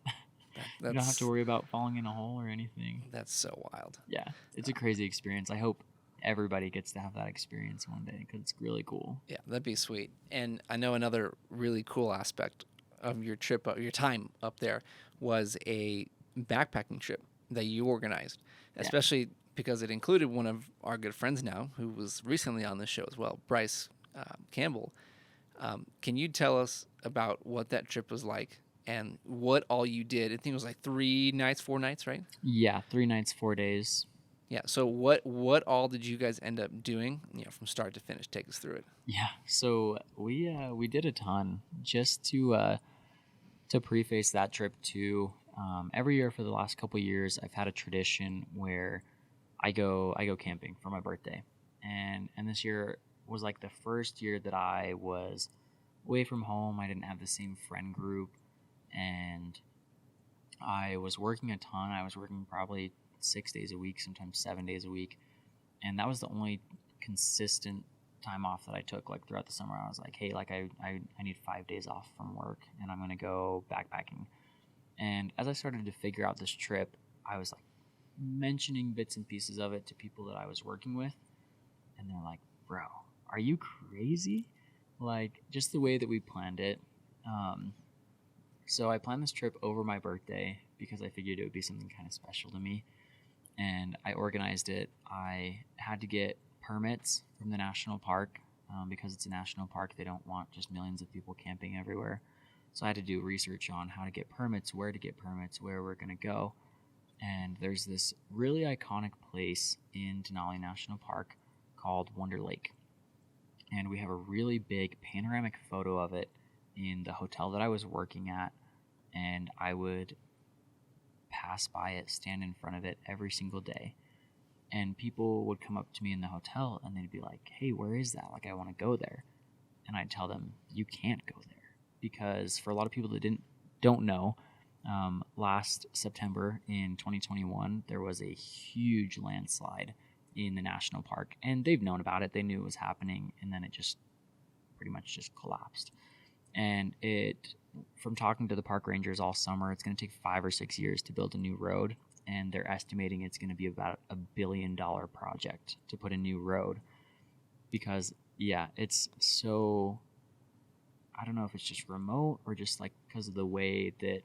You don't have to worry about falling in a hole or anything. That's so wild. Yeah, it's a crazy experience. I hope everybody gets to have that experience one day because it's really cool. Yeah, that'd be sweet. And I know another really cool aspect of your trip, your time up there, was a backpacking trip that you organized, especially because it included one of our good friends now, who was recently on this show as well, Bryce Campbell. Can you tell us about what that trip was like and what all you did? I think it was like 3 nights, 4 nights, right? Yeah, 3 nights, 4 days. Yeah. So what all did you guys end up doing, from start to finish? Take us through it. Yeah. So we did a ton. Just to preface that trip too. Every year for the last couple of years, I've had a tradition where I go camping for my birthday, and this year was like the first year that I was away from home. I didn't have the same friend group, and I was working a ton. I was working probably 6 days a week, sometimes 7 days a week. And that was the only consistent time off that I took, like, throughout the summer. I was like, hey, like, I need 5 days off from work, and I'm going to go backpacking. And as I started to figure out this trip, I was like mentioning bits and pieces of it to people that I was working with. And they're like, bro, are you crazy? Like, just the way that we planned it. So I planned this trip over my birthday because I figured it would be something kind of special to me. And I organized it. I had to get permits from the national park because it's a national park. They don't want just millions of people camping everywhere. So I had to do research on how to get permits, where to get permits, where we're going to go. And there's this really iconic place in Denali National Park called Wonder Lake. And we have a really big panoramic photo of it in the hotel that I was working at. And I would pass by it, stand in front of it every single day. And people would come up to me in the hotel and they'd be like, hey, where is that? Like, I want to go there. And I'd tell them, you can't go there. Because for a lot of people that don't know, last September in 2021, there was a huge landslide in the national park. And they've known about it. They knew it was happening. And then it just pretty much just collapsed. And from talking to the park rangers all summer, it's going to take 5 or 6 years to build a new road. And they're estimating it's going to be about $1 billion project to put a new road, because yeah, it's so, I don't know if it's just remote or just like because of the way that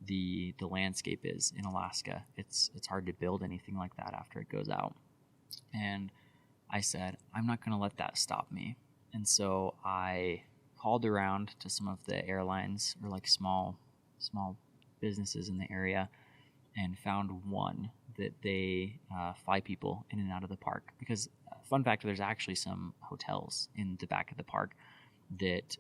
the landscape is in Alaska. It's hard to build anything like that after it goes out. And I said, I'm not going to let that stop me. And so I called around to some of the airlines or like small businesses in the area and found one that they fly people in and out of the park. Because fun fact, there's actually some hotels in the back of the park that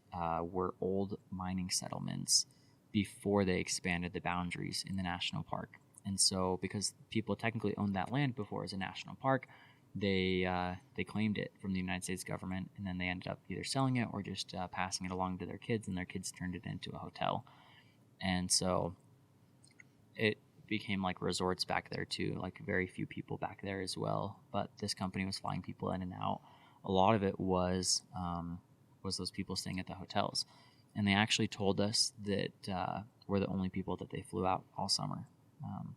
were old mining settlements before they expanded the boundaries in the national park. And so because people technically owned that land before as a national park, they claimed it from the United States government, and then they ended up either selling it or just passing it along to their kids, and their kids turned it into a hotel. And so it became like resorts back there too, like very few people back there as well. But this company was flying people in and out. A lot of it was those people staying at the hotels, and they actually told us that we're the only people that they flew out all summer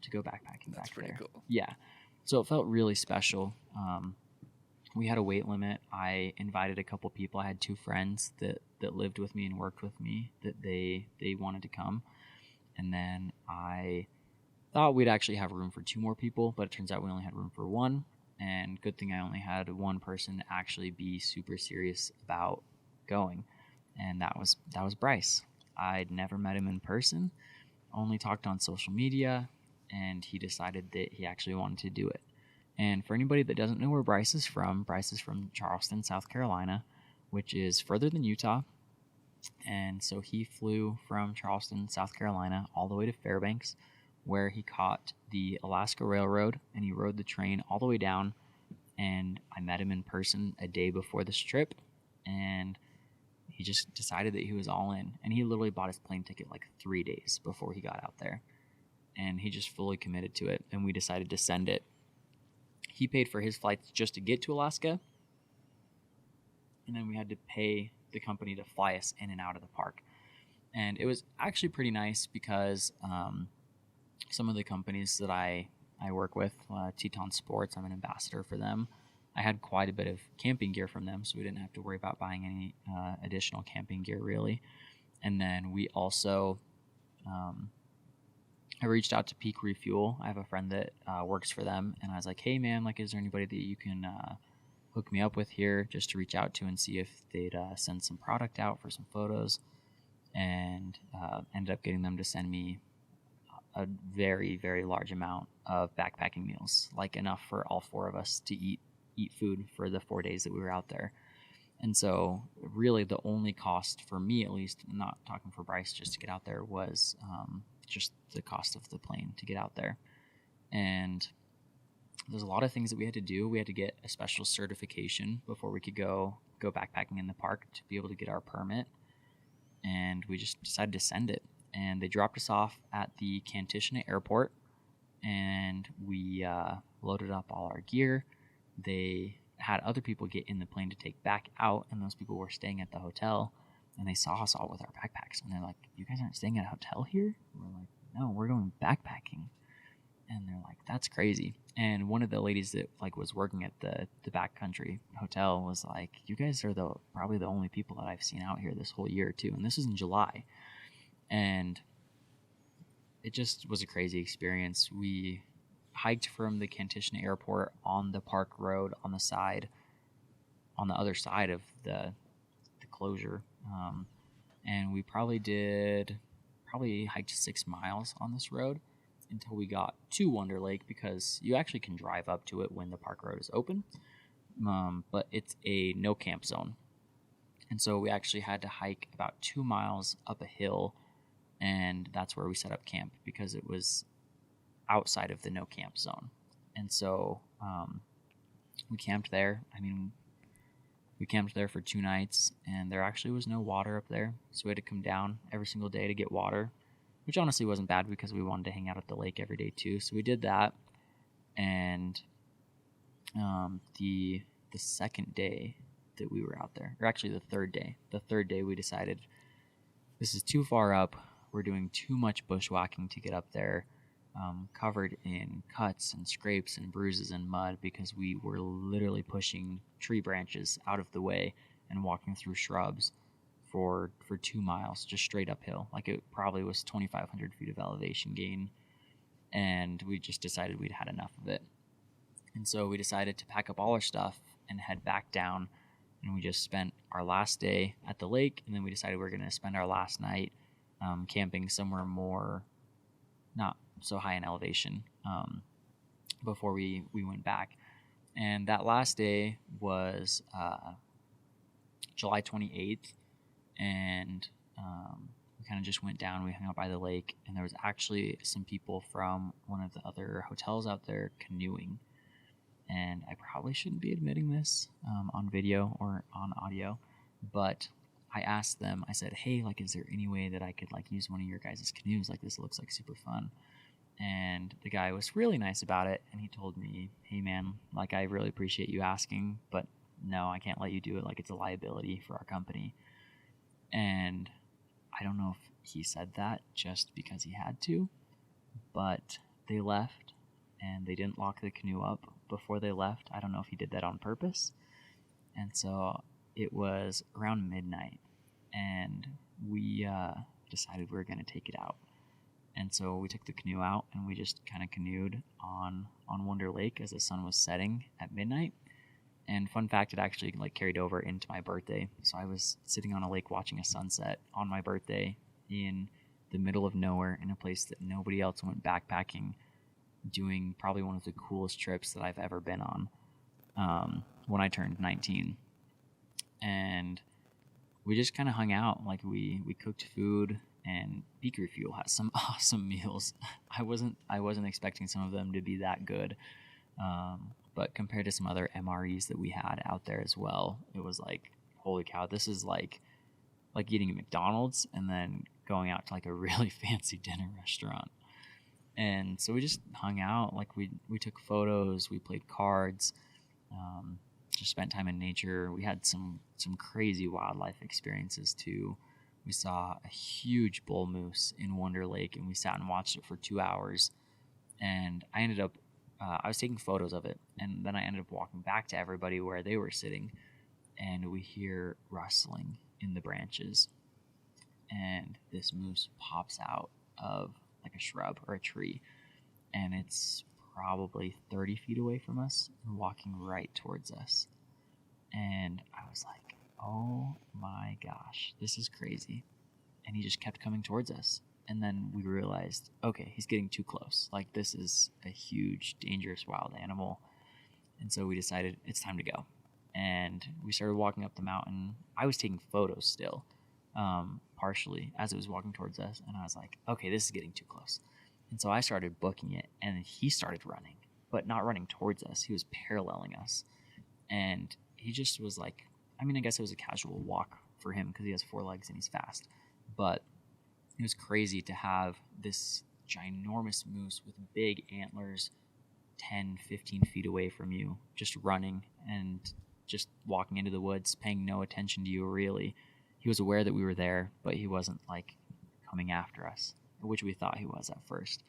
to go backpacking. That's back pretty there. cool. Yeah, so it felt really special. We had a weight limit. I invited a couple people. I had 2 friends that lived with me and worked with me that they wanted to come, and then I thought we'd actually have room for 2 more people, but it turns out we only had room for 1. And good thing I only had 1 person actually be super serious about going, and that was Bryce. I'd never met him in person, only talked on social media, and he decided that he actually wanted to do it. And for anybody that doesn't know where Bryce is from Charleston, South Carolina, which is further than Utah. And so he flew from Charleston, South Carolina, all the way to Fairbanks, where he caught the Alaska Railroad, and he rode the train all the way down. And I met him in person a day before this trip, and he just decided that he was all in. And he literally bought his plane ticket like 3 days before he got out there, and he just fully committed to it, and we decided to send it. He paid for his flights just to get to Alaska, and then we had to pay the company to fly us in and out of the park. And it was actually pretty nice because some of the companies that I work with, Teton Sports, I'm an ambassador for them. I had quite a bit of camping gear from them, so we didn't have to worry about buying any additional camping gear, really. And then we also, I reached out to Peak Refuel. I have a friend that works for them, and I was like, hey, man, like, is there anybody that you can hook me up with here just to reach out to and see if they'd send some product out for some photos? And ended up getting them to send me a very, very large amount of backpacking meals, like enough for all 4 of us to eat food for the 4 days that we were out there. And so really the only cost for me, at least, not talking for Bryce, just to get out there was just the cost of the plane to get out there. And there's a lot of things that we had to do. We had to get a special certification before we could go backpacking in the park to be able to get our permit. And we just decided to send it. And they dropped us off at the Kantishna airport, and we loaded up all our gear. They had other people get in the plane to take back out, and those people were staying at the hotel, and they saw us all with our backpacks, and they're like, you guys aren't staying at a hotel here? We're like, no, we're going backpacking. And they're like, that's crazy. And one of the ladies that like was working at the backcountry hotel was like, you guys are probably the only people that I've seen out here this whole year too. And this was in July. And it just was a crazy experience. We hiked from the Kantishna airport on the park road on the other side of the closure. And we probably hiked 6 miles on this road until we got to Wonder Lake, because you actually can drive up to it when the park road is open, but it's a no camp zone. And so we actually had to hike about 2 miles up a hill, and that's where we set up camp because it was outside of the no camp zone. And so we camped there. We camped there for 2 nights, and there actually was no water up there, so we had to come down every single day to get water, which honestly wasn't bad because we wanted to hang out at the lake every day too. So we did that. And the second day that we were out there, or actually the third day we decided this is too far up. We're doing too much bushwhacking to get up there. covered in cuts and scrapes and bruises and mud because we were literally pushing tree branches out of the way and walking through shrubs for 2 miles, just straight uphill. Like, it probably was 2,500 feet of elevation gain, and we just decided we'd had enough of it. And so we decided to pack up all our stuff and head back down, and we just spent our last day at the lake, and then we decided we were going to spend our last night camping somewhere more not so high in elevation before we went back. And that last day was July 28th, and we kind of just went down. We hung out by the lake, and there was actually some people from one of the other hotels out there canoeing. And I probably shouldn't be admitting this on video or on audio, but I asked them, I said, hey, like, is there any way that I could, like, use one of your guys' canoes? Like, this looks like super fun. And the guy was really nice about it, and he told me, hey, man, like, I really appreciate you asking, but no, I can't let you do it. Like, it's a liability for our company. And I don't know if he said that just because he had to, but they left, and they didn't lock the canoe up before they left. I don't know if he did that on purpose. And so it was around midnight, and we decided we were going to take it out. And so we took the canoe out, and we just kind of canoed on Wonder Lake as the sun was setting at midnight. And fun fact, it actually, like, carried over into my birthday. So I was sitting on a lake watching a sunset on my birthday in the middle of nowhere, in a place that nobody else went backpacking, doing probably one of the coolest trips that I've ever been on when I turned 19. And we just kind of hung out. Like, we cooked food, and Peak Refuel has some awesome meals. I wasn't expecting some of them to be that good, but compared to some other MREs that we had out there as well, it was like, holy cow, this is like eating at McDonald's and then going out to, like, a really fancy dinner restaurant. And so we just hung out. Like, we took photos, we played cards, just spent time in nature. We had some crazy wildlife experiences too. We saw a huge bull moose in Wonder Lake, and we sat and watched it for 2 hours. And I ended up, I was taking photos of it, and then I ended up walking back to everybody where they were sitting, and we hear rustling in the branches, and this moose pops out of, like, a shrub or a tree, and it's probably 30 feet away from us and walking right towards us. And I was like, oh my gosh, this is crazy. And he just kept coming towards us. And then we realized, okay, he's getting too close. Like, this is a huge, dangerous wild animal. And so we decided it's time to go. And we started walking up the mountain. I was taking photos still, partially, as it was walking towards us. And I was like, okay, this is getting too close. And so I started booking it, and he started running, but not running towards us. He was paralleling us. And he just was like, I mean, I guess it was a casual walk for him because he has 4 legs and he's fast. But it was crazy to have this ginormous moose with big antlers 10, 15 feet away from you, just running and just walking into the woods, paying no attention to you, really. He was aware that we were there, but he wasn't, like, coming after us, which we thought he was at first.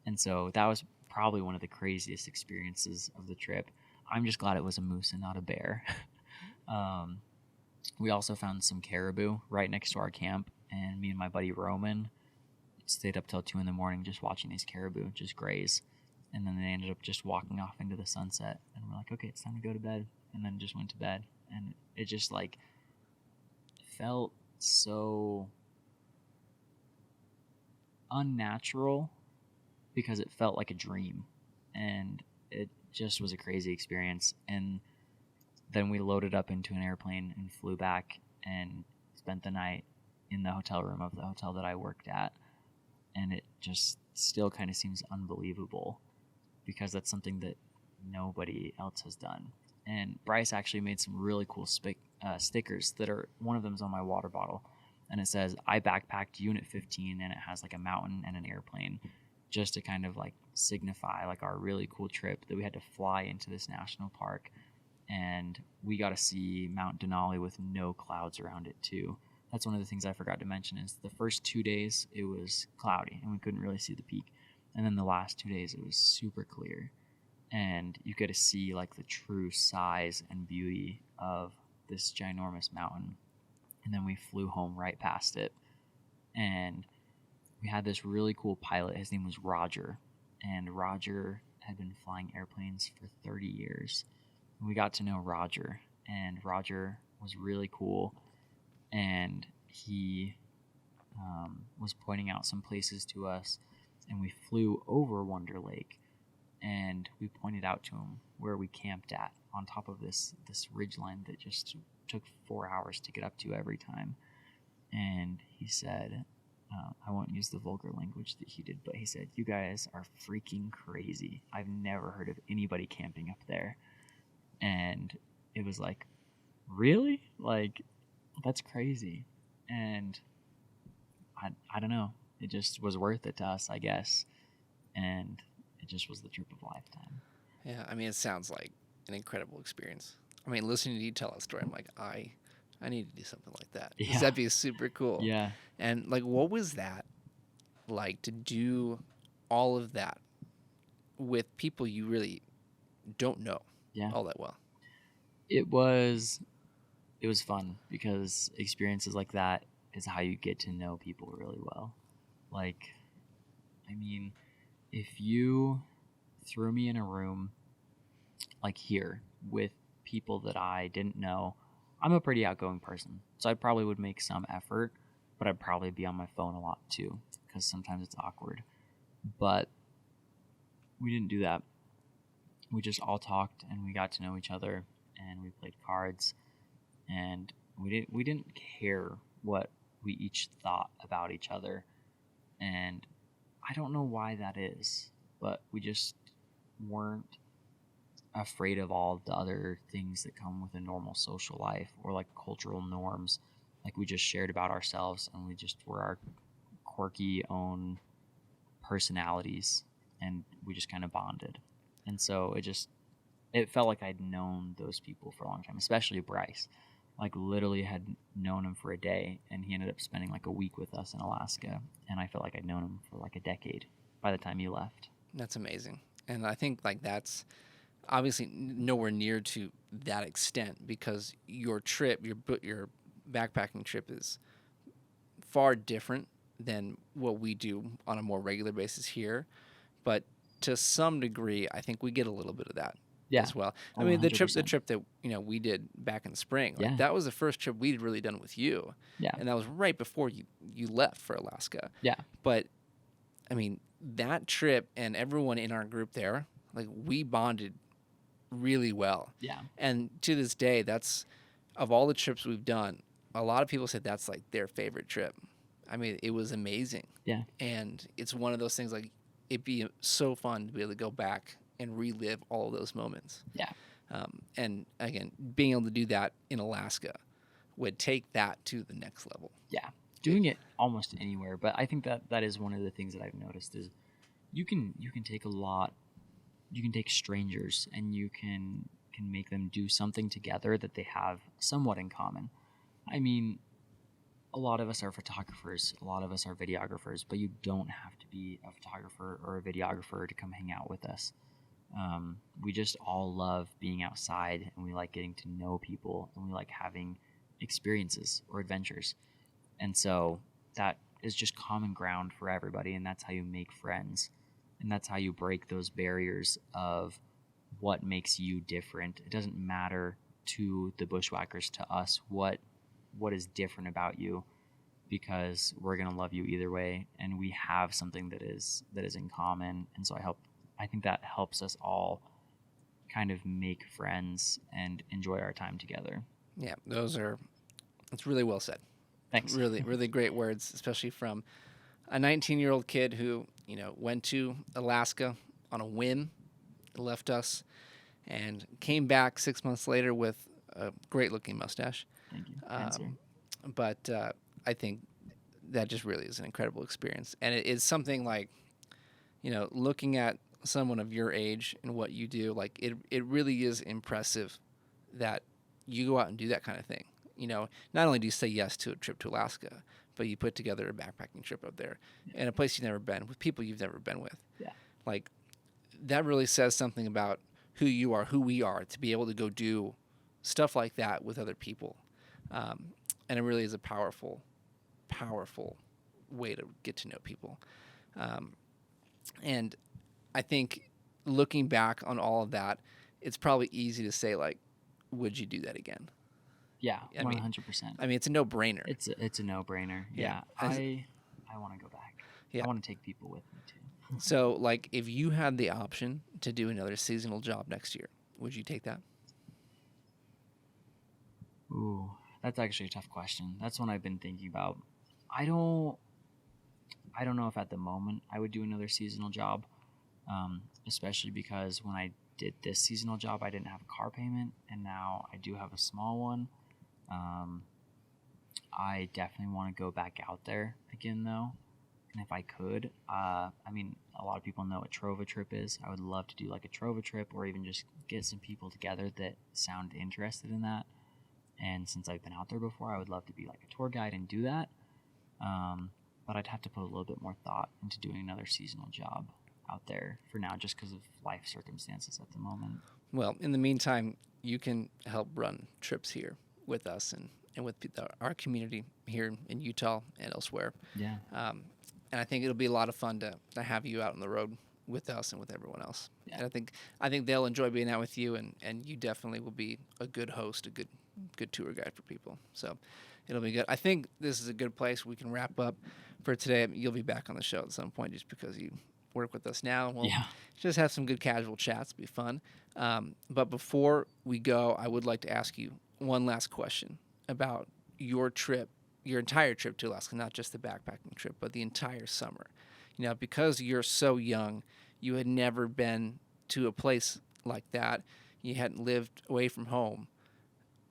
And so that was probably one of the craziest experiences of the trip. I'm just glad it was a moose and not a bear. We also found some caribou right next to our camp, and me and my buddy Roman stayed up till 2 a.m. just watching these caribou just graze. And then they ended up just walking off into the sunset, and we're like, okay, it's time to go to bed. And then just went to bed, and it just, like, felt so unnatural because it felt like a dream, and it just was a crazy experience. And then we loaded up into an airplane and flew back and spent the night in the hotel room of the hotel that I worked at. And it just still kind of seems unbelievable because that's something that nobody else has done. And Bryce actually made some really cool stickers that are, one of them is on my water bottle, and it says, I backpacked Unit 15, and it has, like, a mountain and an airplane, just to kind of, like, signify, like, our really cool trip that we had to fly into this national park. And we got to see Mount Denali with no clouds around it too. That's one of the things I forgot to mention is the first 2 days it was cloudy and we couldn't really see the peak. And then the last 2 days, it was super clear. And you get to see like the true size and beauty of this ginormous mountain. And then we flew home right past it. And we had this really cool pilot. His name was Roger. And Roger had been flying airplanes for 30 years. And we got to know Roger. And Roger was really cool. And he was pointing out some places to us. And we flew over Wonder Lake. And we pointed out to him where we camped at on top of this ridgeline that just took 4 hours to get up to every time. And he said, I won't use the vulgar language that he did, but he said, "You guys are freaking crazy. I've never heard of anybody camping up there." And it was like, really? Like, that's crazy. And I don't know. It just was worth it to us, I guess. And it just was the trip of a lifetime. Yeah, I mean, it sounds like an incredible experience. I mean, listening to you tell that story, I'm like, I need to do something like that. 'Cause Yeah. that'd be super cool. Yeah. And like, what was that like to do all of that with people you really don't know Yeah. all that well? It was fun because experiences like that is how you get to know people really well. Like, I mean, if you threw me in a room like here with people that I didn't know, I'm a pretty outgoing person, so I probably would make some effort, but I'd probably be on my phone a lot too because sometimes it's awkward. But we didn't do that. We just all talked and we got to know each other and we played cards, and we didn't care what we each thought about each other. And I don't know why that is, but we just weren't afraid of all the other things that come with a normal social life or like cultural norms. Like, we just shared about ourselves and we just were our quirky own personalities, and we just kind of bonded. And so it felt like I'd known those people for a long time, especially Bryce. Like, literally had known him for a day, and he ended up spending like a week with us in Alaska, and I felt like I'd known him for like a decade by the time he left. That's amazing. And I think like that's obviously nowhere near to that extent, because your trip, your backpacking trip is far different than what we do on a more regular basis here. But to some degree, I think we get a little bit of that as well. I mean, the 100%. trip that we did back in the spring, like, Yeah. that was the first trip we'd really done with you. Yeah. And that was right before you left for Alaska. Yeah. But I mean, that trip and everyone in our group there, like, we bonded really well. Yeah. And to this day, that's, of all the trips we've done, a lot of people said that's like their favorite trip. I mean, it was amazing. Yeah. And it's one of those things, like, it'd be so fun to be able to go back and relive all of those moments. Yeah. And again, being able to do that in Alaska would take that to the next level. Yeah. Doing it almost anywhere, but I think that is one of the things that I've noticed is you can take strangers and you can make them do something together that they have somewhat in common. I mean, a lot of us are photographers, a lot of us are videographers, but you don't have to be a photographer or a videographer to come hang out with us. We just all love being outside, and we like getting to know people, and we like having experiences or adventures. And so that is just common ground for everybody, and that's how you make friends. And that's how you break those barriers of what makes you different. It doesn't matter to the Bushwhackers, to us, what is different about you, because we're going to love you either way, and we have something that is in common. And so I think that helps us all kind of make friends and enjoy our time together. Yeah, it's really well said. Thanks. Really, really great words, especially from a 19-year-old kid who, went to Alaska on a whim, left us, and came back 6 months later with a great-looking mustache. Thank you. Thanks, sir. But I think that just really is an incredible experience. And it is something like, looking at someone of your age and what you do, like, it really is impressive that you go out and do that kind of thing. Not only do you say yes to a trip to Alaska, but you put together a backpacking trip up there in a place you've never been with people you've never been with. Yeah. Like that really says something about who you are, who we are, to be able to go do stuff like that with other people. And it really is a powerful way to get to know people. And I think looking back on all of that, it's probably easy to say, like, would you do that again? Yeah, I mean, 100%. I mean, it's a no-brainer. It's a no-brainer. Yeah. I want to go back. Yeah. I want to take people with me too. So, like, if you had the option to do another seasonal job next year, would you take that? Ooh, that's actually a tough question. That's one I've been thinking about. I don't know if at the moment I would do another seasonal job, especially because when I did this seasonal job, I didn't have a car payment, and now I do have a small one. I definitely want to go back out there again, though. And if I could, I mean, a lot of people know what Trova trip is. I would love to do like a Trova trip, or even just get some people together that sound interested in that. And since I've been out there before, I would love to be like a tour guide and do that. But I'd have to put a little bit more thought into doing another seasonal job out there for now, just because of life circumstances at the moment. Well, in the meantime, you can help run trips here with us and with our community here in Utah and elsewhere. Yeah. And I think it'll be a lot of fun to have you out on the road with us and with everyone else. Yeah. And I think they'll enjoy being out with you, and you definitely will be a good host, a good tour guide for people. So it'll be good. I think this is a good place we can wrap up for today. You'll be back on the show at some point just because you work with us now. We'll just have some good casual chats. It'll be fun. But before we go, I would like to ask you one last question about your trip, your entire trip to Alaska, not just the backpacking trip, but the entire summer. You know, because you're so young, you had never been to a place like that. You hadn't lived away from home.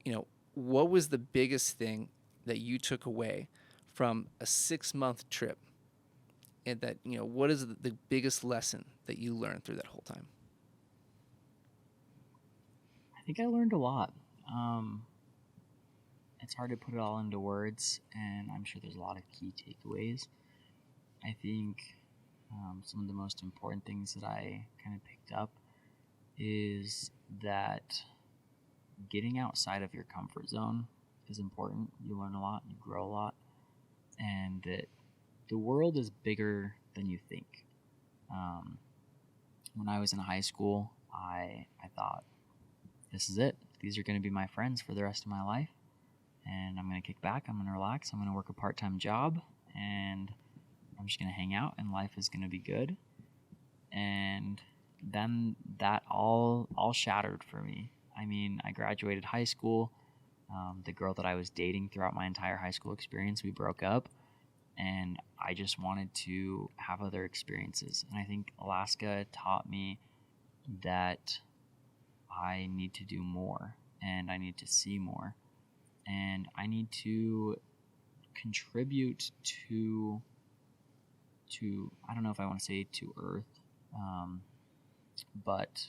You know, what was the biggest thing that you took away from a 6-month trip? And that, you know, what is the biggest lesson that you learned through that whole time? I think I learned a lot. It's hard to put it all into words, and I'm sure there's a lot of key takeaways. I think some of the most important things that I kind of picked up is that getting outside of your comfort zone is important. You learn a lot, you grow a lot, and that the world is bigger than you think. When I was in high school, I thought, this is it. These are going to be my friends for the rest of my life. And I'm going to kick back. I'm going to relax. I'm going to work a part-time job. And I'm just going to hang out. And life is going to be good. And then that all shattered for me. I mean, I graduated high school. The girl that I was dating throughout my entire high school experience, we broke up. And I just wanted to have other experiences. And I think Alaska taught me that I need to do more, and I need to see more, and I need to contribute to I don't know if I want to say to Earth, but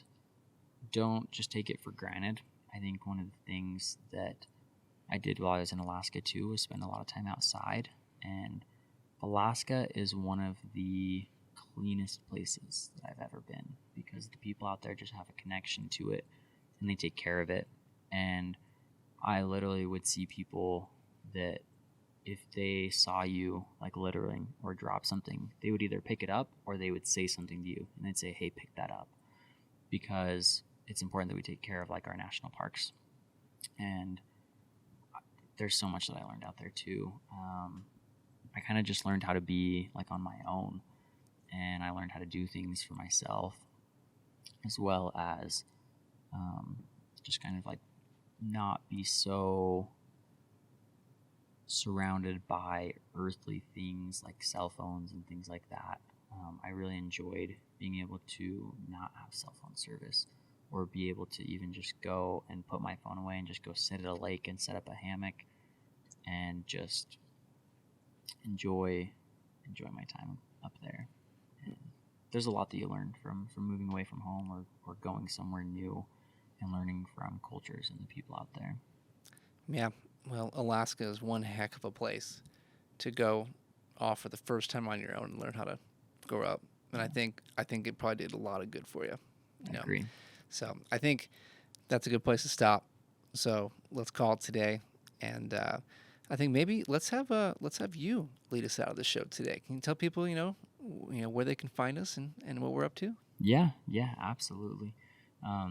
don't just take it for granted. I think one of the things that I did while I was in Alaska too was spend a lot of time outside, and Alaska is one of the cleanest places that I've ever been, because the people out there just have a connection to it and they take care of it. And I literally would see people that if they saw you like littering or drop something, they would either pick it up or they would say something to you, and they'd say, hey, pick that up, because it's important that we take care of like our national parks. And there's so much that I learned out there too. I kind of just learned how to be like on my own, and I learned how to do things for myself, as well as just kind of like not be so surrounded by earthly things like cell phones and things like that. I really enjoyed being able to not have cell phone service, or be able to even just go and put my phone away and just go sit at a lake and set up a hammock and just enjoy my time up there. And there's a lot that you learn from moving away from home, or going somewhere new and learning from cultures and the people out there. Yeah, well, Alaska is one heck of a place to go off for the first time on your own and learn how to grow up. And I think it probably did a lot of good for you. I agree. So I think that's a good place to stop. So let's call it today. And I think maybe let's have you lead us out of the show today. Can you tell people where they can find us and what we're up to? Yeah, absolutely. I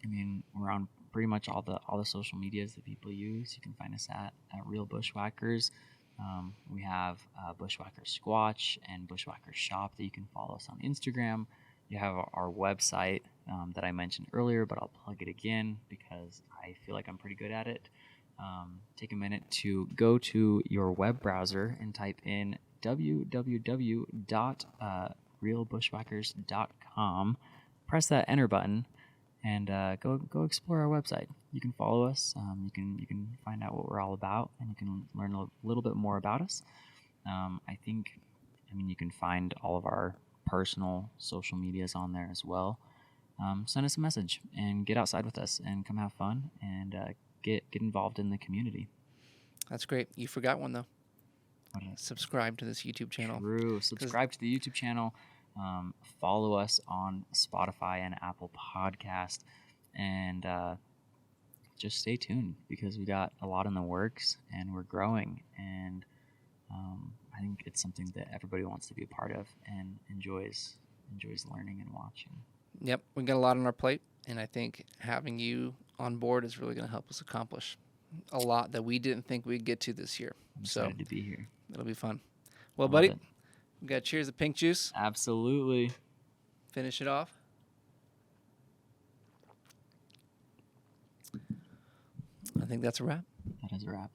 mean, we're on pretty much all the social medias that people use. You can find us at Real Bushwhackers. We have Bushwhackers Squatch and Bushwhackers Shop that you can follow us on Instagram. You have our website that I mentioned earlier, but I'll plug it again because I feel like I'm pretty good at it. Take a minute to go to your web browser and type in www.realbushwhackers.com. Press that enter button and go explore our website. You can follow us. You can find out what we're all about, and you can learn a little bit more about us. You can find all of our personal social medias on there as well. Send us a message and get outside with us and come have fun and get involved in the community. That's great. You forgot one though. Subscribe to this YouTube channel. True. Subscribe to the YouTube channel. Follow us on Spotify and Apple Podcast, and just stay tuned because we got a lot in the works and we're growing, and I think it's something that everybody wants to be a part of and enjoys learning and watching. Yep, we got a lot on our plate, and I think having you on board is really going to help us accomplish a lot that we didn't think we'd get to this year. I'm excited to be here. It'll be fun. Well, buddy, we got cheers to pink juice. Absolutely. Finish it off. I think that's a wrap. That is a wrap.